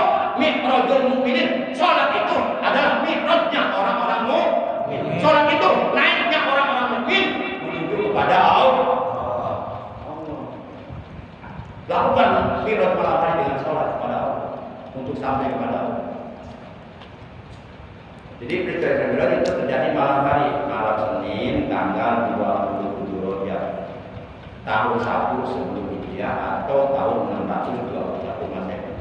mi'rajul mu'minin. Sholat itu adalah mi'rajnya orang-orang mukmin. Sholat itu naiknya orang-orang mukmin menuju kepada Allah. Lakukan mi'raj malam hari dengan sholat kepada Allah untuk sampai kepada Allah. Jadi peristiwa Isra Mi'raj itu terjadi malam hari, malam Senin tanggal 27 Rajab tahun 1 sebelum Hijriah atau tahun 621 Masehi.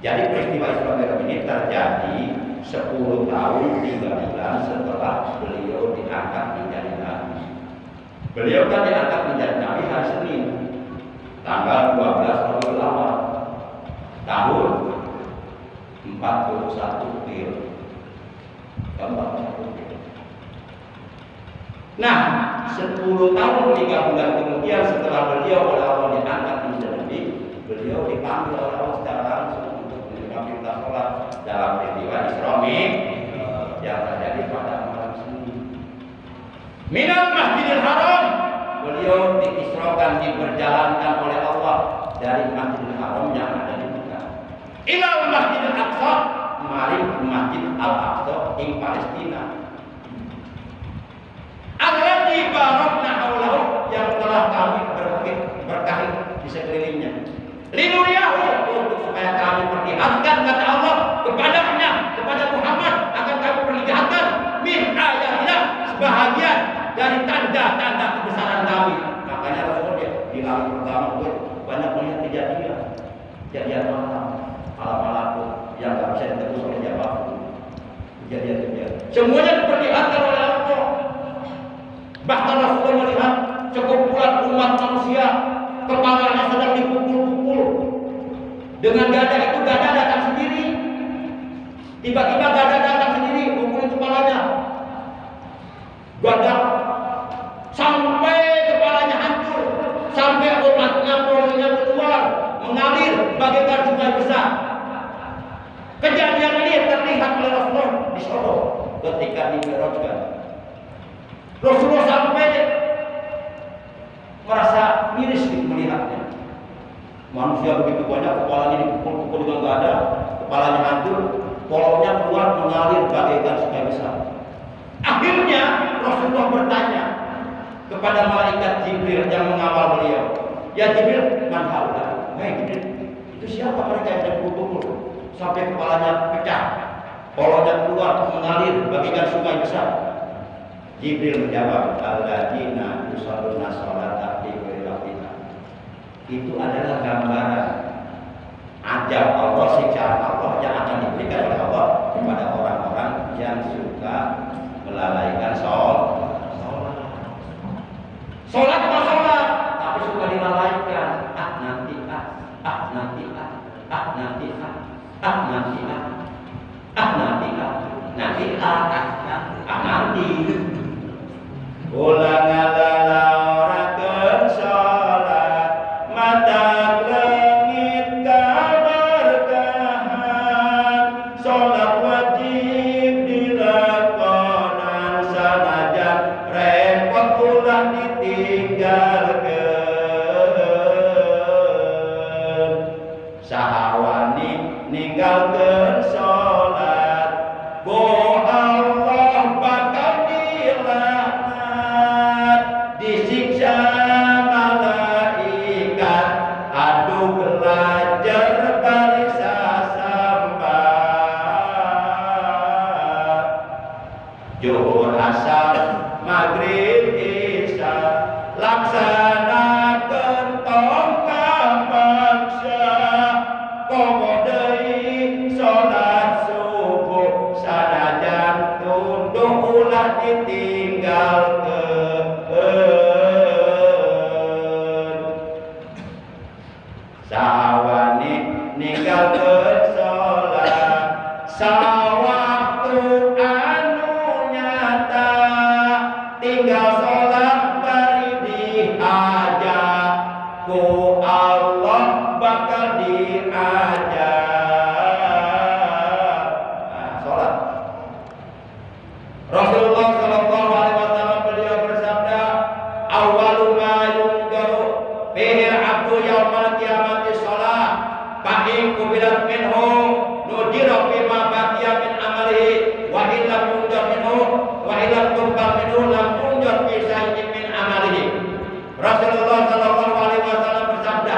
Jadi peristiwa Isra Mi'raj ini terjadi 10 tahun 3 bulan setelah beliau diangkat menjadi nabi. Beliau kan diangkat menjadi nabi hari Senin tanggal 12 Rabiul Awal tahun 41 Hijriah. Nah, 10 tahun 3 bulan kemudian setelah beliau oleh Allah diangkat menjadi nabi, beliau dipanggil oleh Allah secara langsung untuk menerima perintah sholat dalam peristiwa Isra Mi'raj yang terjadi pada malam Senin. Minal Masjidil Haram, beliau diisrokan, diberjalankan oleh Allah dari Masjidil Haram yang ada di Mekah ilal Masjidil Aqsa, mari Masjid Al-Aqsa di Palestina. Alladzi barakna haulahu, yang telah kami berkahi linuriyahu, untuk supaya kami perlihatkan, kata Allah kepadanya, kepada Muhammad, akan kami perlihatkan min ayatina, sebahagian dari tanda-tanda kebesaran kami. Makanya Rasul di hari pertama itu banyak melihat kejadian malam yang nggak bisa ditebus oleh siapapun. Kejadian semuanya diperlihatkan oleh Allah. Bahkan Rasul melihat sekumpulan umat manusia, kepalanya sedang dipukul-pukul. Dengan gada itu, gada datang sendiri. Tiba-tiba gada datang sendiri, pukulin kepalanya. Gada sampai kepalanya hancur, sampai otaknya polanya keluar, mengalir bagaikan sungai besar. Kejadian ini terlihat oleh Rasulullah di Solo ketika dimi'rajkan. Rasulullah sampai merasa miris melihatnya. Manusia begitu banyak, kepalanya dipukul-pukul dengan gada, kepalanya hancur, polanya keluar mengalir bagaikan sungai besar. Akhirnya Rasulullah bertanya kepada malaikat Jibril yang mengawal beliau, "Ya Jibril, man haula?" "Hei Jibril, itu siapa mereka yang dipukul sampai kepalanya pecah, polanya keluar mengalir bagaikan sungai besar?" Jibril menjawab, "Alladzina yusalluna sholata fi ghairi waqtiha." Itu adalah gambaran azab Allah, siksaan Allah yang akan diberikan oleh Allah kepada orang-orang yang suka melalaikan sholat, tapi suka dilalaikan. Nanti, ulang ngalaurakeun sholat, mata lengit kaberkahan. Sholat wajib dilakonan, sanajan repot ulah ditinggalkeun. Sahawani ninggalkeun sholat, bo Allah bakal dilaknat, disiksa malaikat, adu belajar barisa sambat. Zuhur, asar, maghrib, isya, laksanakeun tongka maksa. Komo deui sholat subuh, sanajan tunduk ulah ditinggalkeun. Sawani ninggalkeun sholat, sawaktu anu nyata, tinggal sholat bari diajak, ku Allah bakal diajak. Sholat. Rasulullah Shallallahu Alaihi Wasallam beliau bersabda, "Awwalu ma yunkaru bihi al-abdu yaumal qiyamati sholat, fa in qubilat minhu nudira bima baqiya min amalihi, wa illam yunjar minhu, wa illam tuqbal minhu, lam yunjar fi shay'in min amalihi." Rasulullah Shallallahu Alaihi Wasallam bersabda,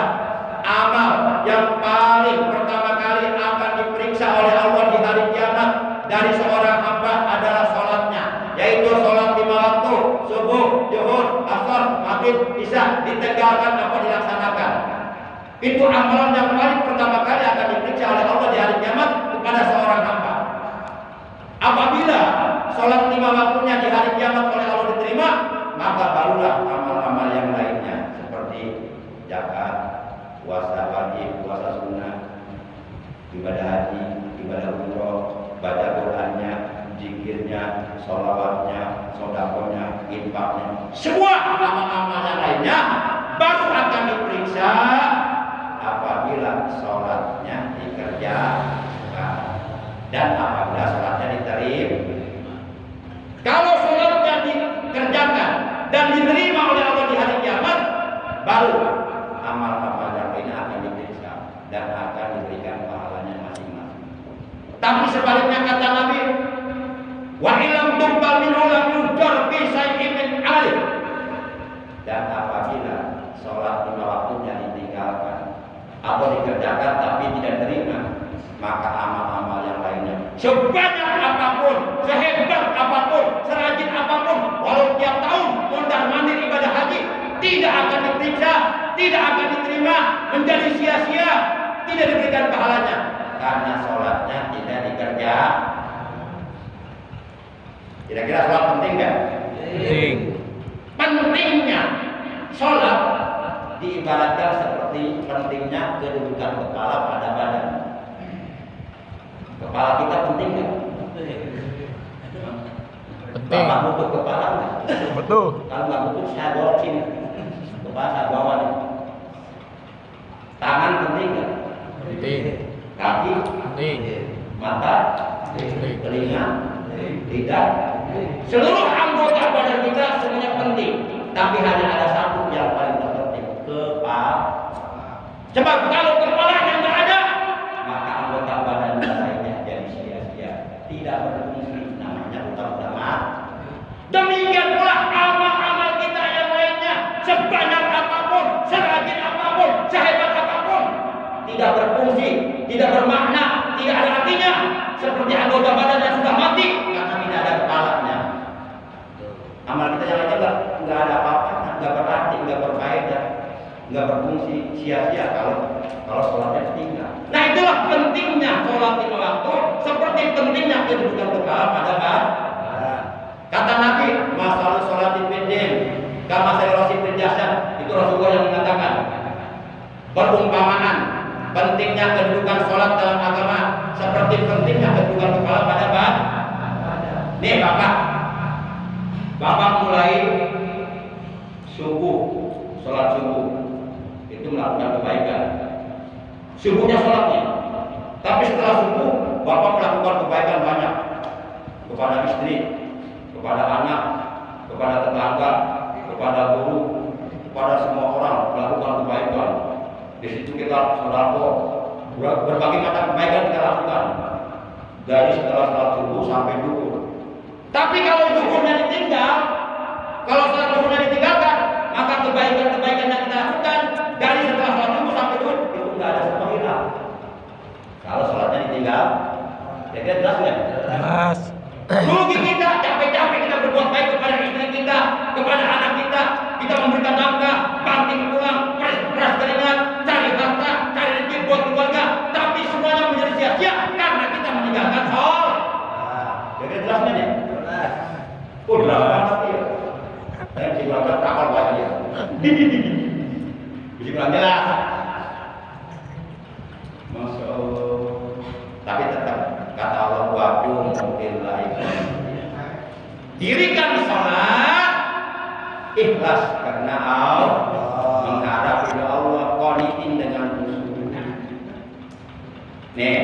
amal yang paling pertama kali akan diperiksa oleh Allah di hari kiamat dari seorang hamba adalah sholatnya, yaitu sholat 5 waktu, subuh, zuhur, asar, maghrib, isya, ditegakkan apa dilaksanakan. Itu amalan yang paling pertama kali akan diperiksa oleh Allah di hari kiamat kepada seorang hamba. Apabila sholat 5 waktunya di hari kiamat oleh Allah diterima, maka barulah amal-amal yang lainnya seperti zakat, puasa wajib, puasa sunnah, ibadah haji, ibadah umroh, baca Qur'annya, zikirnya, sholawatnya, sodakonya, infaknya, semua amal-amal yang lainnya baru akan diperiksa apabila sholatnya dikerjakan dan apabila sholatnya diterima. Kalau sholatnya dikerjakan dan diterima oleh Allah di hari kiamat, baru amal-amal yang lainnya akan diperiksa dan akan diberikan pahalanya masing-masing. Tapi sebaliknya kata Nabi, wa illam tuqbal minhu lam yujar fi shay'in min amalihi. Dan apabila sholat 5 waktunya ditinggalkan atau dikerjakan tapi tidak terima, maka amal-amal yang lainnya sebanyak apapun, sehebat apapun, serajin apapun, walau tiap tahun mondar-mandir ibadah haji, tidak akan diperiksa, tidak akan diterima, menjadi sia-sia, tidak diberikan pahalanya karena sholatnya tidak dikerja. Kira-kira sholat penting nggak? Penting. Pentingnya sholat diibaratkan seperti pentingnya kedudukan kepala pada badan. Kepala kita penting nggak? Penting. Bapak butuh kepala nggak? Betul. Kalau nggak butuh saya bawa sini. Kepala saya bawa nih. Tangan penting nggak? Penting. Kaki, Penting. mata, Penting. telinga, lidah, seluruh anggota badan kita semuanya penting. Tapi hanya ada satu yang paling terpenting, kepala. Coba kalau kepalanya nggak ada, maka anggota badan lainnya jadi sia-sia, tidak berfungsi. Namanya utang-utangan. Demikian pula amal-amal kita yang lainnya, sebanyak apapun, serajin apapun, sehebat apapun, tidak berfungsi, tidak bermakna, tidak ada artinya. Seperti anggota badan yang sudah mati karena tidak ada kepalanya. Amal kita yang lainnya nggak ada apa-apa, nggak berarti, nggak berfaedah, nggak berfungsi, sia-sia kalau sholatnya ditinggal. Nah itulah pentingnya sholat lima waktu, seperti pentingnya kedudukan kepala pada badan. Kata Nabi, masalah sholat di bedin, kama sayrosi berjasa, itu Rasulullah yang mengatakan. Perumpamaan pentingnya kedudukan sholat dalam agama seperti pentingnya kedudukan kepala pada badan. Nih Bapak mulai subuh, sholat subuh itu melakukan kebaikan. Subuhnya sholatnya, tapi setelah subuh Bapak melakukan kebaikan banyak kepada istri, kepada anak, kepada tetangga, kepada guru, kepada semua orang melakukan kebaikan. Di situ kita sedekah, berbagai macam kebaikan kita lakukan dari setelah sholat subuh sampai duhur. Tapi kalau duhurnya ditinggal, kalau sholat duhurnya ditinggalkan, maka kebaikan-kebaikan yang kita lakukan dari setelah sholat subuh sampai duhur itu nggak ada sama hilang. Kalau sholatnya ditinggal, kira-kira jelas nggak? Jelas. Rugi kita, capek-capek kita berbuat baik kepada istri kita, kepada anak kita memberikan nafkah, banting tulang, peras keringat, cari harta, cari rezeki buat keluarga, tapi semuanya menjadi sia-sia karena kita meninggalkan sholat. Kira-kira jelasnya nih? Udah banget ya. Saya bisa bilang kapal buat dia. Bisa bilang jelas. Masya Allah. Tapi tetap kata Allah waqum lillahi. Dirikan salat ikhlas karena Allah, mengharap ridha Allah, qanitin dengan khusyuk. Nih,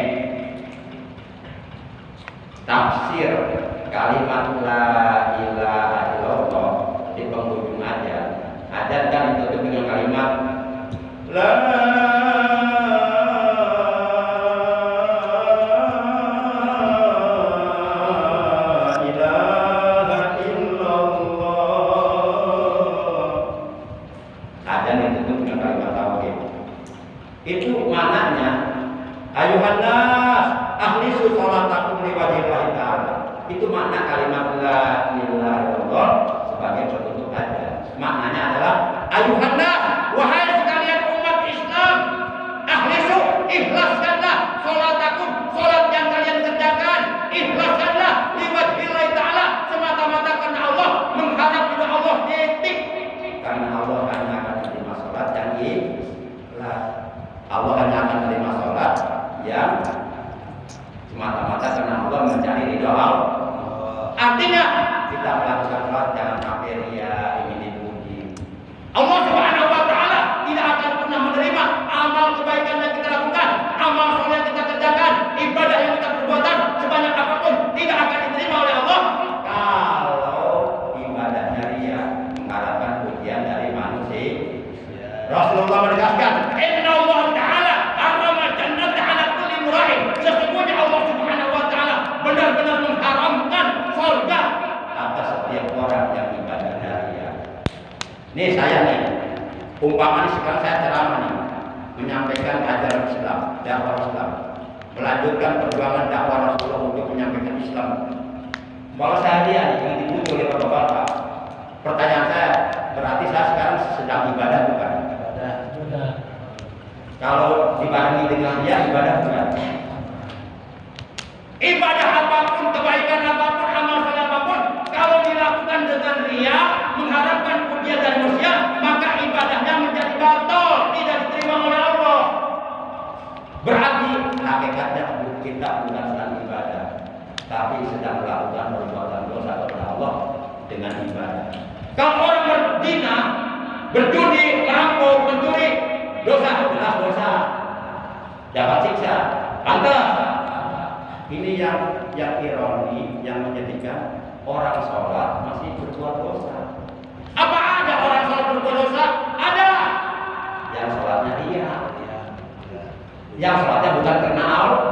tafsir kalimat la ilaha illallah di penghujung ajan kan ditutup dengan kalimat la itu maknanya ayuhan nas akhlisu sholatakum liwajhillahi ta'ala. Itu makna kalimat la ilaha illallah sebagai penutup aja. Maknanya adalah ayuhan nas, wahai sekalian umat Islam, akhlisu, ikhlaskanlah sholatakum, sholat yang kalian kerjakan, ikhlaskanlah liwajhillahi ta'ala, semata-mata karena Allah, mengharap ridha Allah, titik. Karena Allah hanya akan menerima sholat yang ikhlas. Allah hanya akan menerima sholat yang semata-mata karena Allah mencari ridha Allah. Artinya kita melakukan sholat jangan sampai ria ingin dipuji. Allah Subhanahu wa Ta'ala tidak akan pernah menerima amal kebaikan yang kita lakukan, amal sholat yang kita kerjakan, ibadah yang kita perbuatan sebanyak apapun tidak akan diterima oleh Allah kalau ibadahnya ria mengharapkan pujian dari manusia. Rasulullah menegaskan, Inna Allah Ta'ala harrama jannata ala kulli murahin. Sesungguhnya Allah Subhanahu wa Ta'ala benar-benar mengharamkan surga atas setiap orang yang ibadahnya ria. Nih saya nih, umpamanya sekarang saya ceramah nih, menyampaikan ajaran Islam, dakwah Islam, melanjutkan perjuangan dakwah Rasulullah untuk menyampaikan Islam. Kalau saya lihat yang dipuji oleh bapak-bapak, pertanyaan saya, berarti saya sekarang sedang ibadah bukan? Ibadah. Kalau dibarengi dengan dia, ibadah bukan? Ibadah apapun, kebaikan apapun, amal soleh apapun, kalau dilakukan dengan ria, mengharapkan pujian dari manusia, maka ibadahnya menjadi batal, tidak diterima oleh Allah. Berarti hakikatnya kita bukan sedang ibadah, tapi sedang melakukan perbuatan dosa kepada Allah dengan ibadah. Kalau orang berzina, berjudi, merampok, mencuri, dosa, jelas dosa, dapat siksa, pantas. Ini yang ironi, yang menyedihkan, orang sholat masih berbuat dosa. Apa ada orang sholat berbuat dosa? Ada. Yang sholatnya iya. Yang sholatnya bukan karena Allah,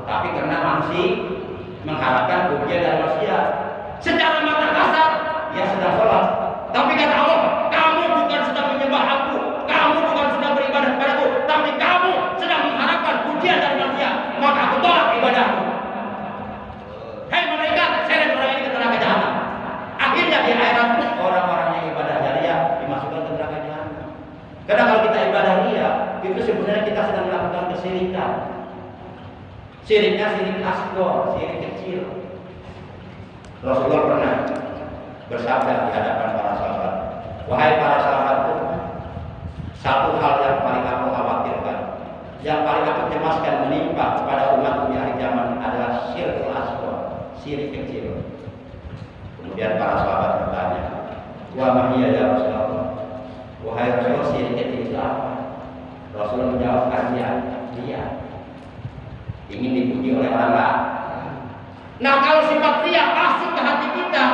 tapi karena manusia, mengharapkan pujian dari manusia. Secara mata kasar, dia sedang sholat. Tapi kata Allah, kamu bukan sedang menyembah aku, kamu bukan sedang beribadah kepadaku, tapi kamu sedang mengharapkan pujian dari manusia. Maka aku tolak ibadahmu. Hei malaikat, seret orang ini ke neraka jahanam. Akhirnya di akhirat orang-orang yang ibadah jariah dimasukkan ke neraka jahanam. Karena kalau kita ibadah ria, itu sebenarnya kita sedang melakukan kesyirikan. Syiriknya syirik asghar, syirik kecil. Rasulullah pernah bersabda di hadapan para sahabat, wahai para sahabatku, satu hal yang paling aku khawatirkan, yang paling aku cemaskan menimpa kepada umatku di akhir zaman adalah syirik asghar, syirik kecil. Kemudian para sahabat bertanya, wa ma hiya ya Rasulullah? Wahai Rasulullah, syirik kecil itu apa? Rasulullah menjawab, dia ingin dipuji oleh orang lain. Nah, kalau sifat ria masuk ke hati kita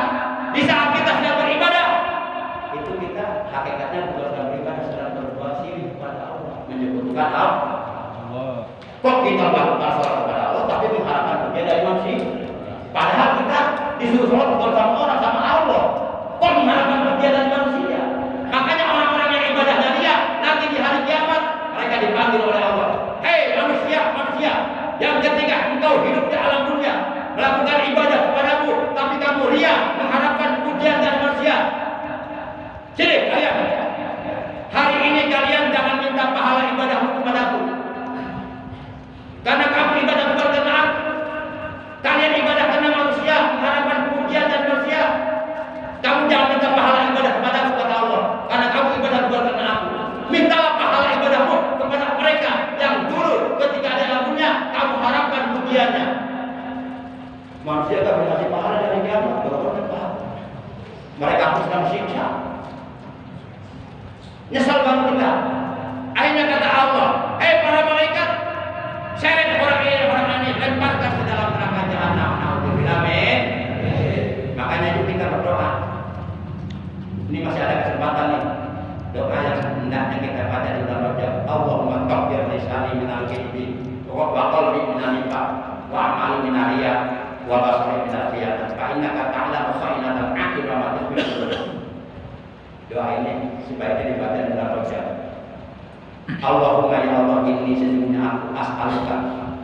di saat kita sedang beribadah, itu kita hakikatnya bukan sedang beribadah, sedang berbuat syirik kepada Allah, menyebutkan Allah. Kok kita melakukan sholat kepada Allah tapi mengharapkan pujian dari manusia? Padahal kita disuruh sholat bukan sama orang, sama Allah. Kok mengharapkan pujian dari manusia? Makanya orang-orang yang ibadahnya ria nanti di hari kiamat mereka dipanggil oleh Allah. Hei manusia, manusia yang ketika engkau hidup di alam dunia melakukan ibadah kepadamu, tapi kamu ria mengharapkan pujian dari manusia. Syirik kalian. Hari ini kalian jangan minta pahala ibadahmu kepadaku, karena kamu ibadah bukan karena aku. Kalian ibadah karena manusia, mengharapkan pujian dari manusia. Kamu jangan minta pahala ibadah kepadaku, kata Allah, karena kamu ibadah bukan karena aku. Mintalah pahala ibadahmu kepada mereka yang dulu ketika ada alam dunia kamu harapkan pujiannya. Manusia tak bisa pahala dari kiamat, berkorban pahala. Mereka harus dalam siksa. Nyesal banget kita. Akhirnya kata Allah, hei para malaikat, seret orang ini, lemparkan ke dalam neraka jahanam. Nauzubillah min. Makanya itu kita berdoa. Ini masih ada kesempatan nih. Doa yang hendaknya kita baca di dalam Rajab. Allahumma taghfir lisani minal kibri wa qalbi minan nifaq wa amali minar riya wa basari minal khiyanah fa innaka ta'lamu kha'inatal a'yun wa ma tukhfi sudur. Doa ini sebaiknya dibaca di dalam Rajab. Allahumma ya Allah, inni sesungguhnya aku as'aluka.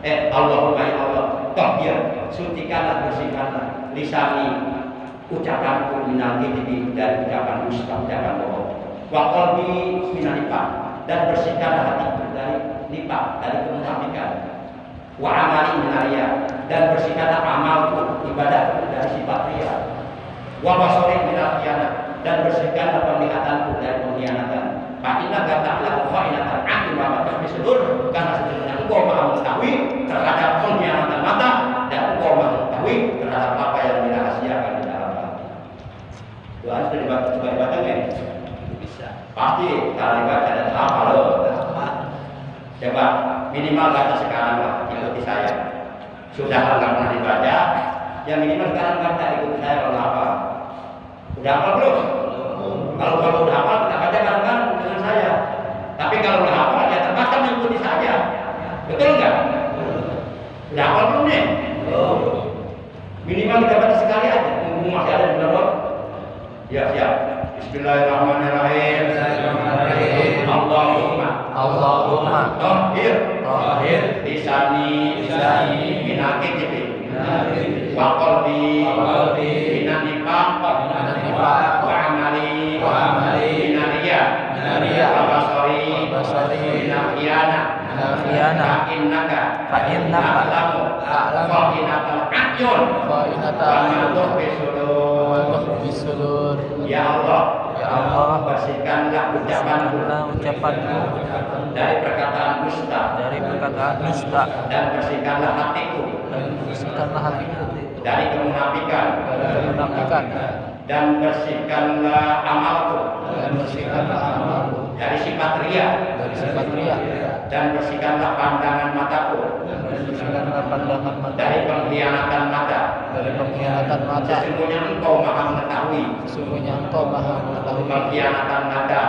Allahumma ya Allah, taghfir, sucikanlah, bersihkanlah lisani, ucapanku minal kibri, dari ucapan dusta, ucapan bohong. Wa qalbi minan nifaq, dan bersihkanlah hatiku dari nifaq, dari kemunafikan. Wa amali minar riya, dan bersihkanlah amalku, ibadahku dari sifat riya. Wa basari minal khiyanah, dan bersihkanlah penglihatanku dari pengkhianatan. Fa innaka ta'lamu kha'inatal a'yun wa ma tukhfi sudur, karena sesungguhnya engkau Maha mengetahui terhadap pengkhianatan mata dan engkau Maha mengetahui terhadap apa yang dirahasiakan di dalam hati. Doa sudah dibaca enggak? Pasti kalau dibaca dan hafal loh. Coba minimal baca sekarang lah, ikuti saya. Sudah nggak pernah dibaca, ya minimal sekarang baca, ikuti saya kalau hafal. Udah hafal belum? Kalau udah hafal kita baca bareng-bareng dengan saya. Tapi kalau udah hafal ya terpaksa mengikuti saja. Betul nggak? Udah hafal belum nih? Minimal kita baca sekali aja. Mumpung masih ada di dalam. Ya siap. Bismillahirrahmanirrahim. Allahumma tahhir lisani minal kibri wa qalbi minan nifaq wa amali minar riya wa basari minal khiyana fa innaka ta'lamu kha'inatal a'yun wa ma tukhfi sudur. Ya Allah, bersihkanlah ucapanku dari perkataan dusta dan bersihkanlah hatiku dari kemunafikan dan bersihkanlah amalku dari sifat riya dan bersihkanlah pandangan mataku dari pengkhianatan mata. Sesungguhnya Engkau Maha mengetahui pengkhianatan mata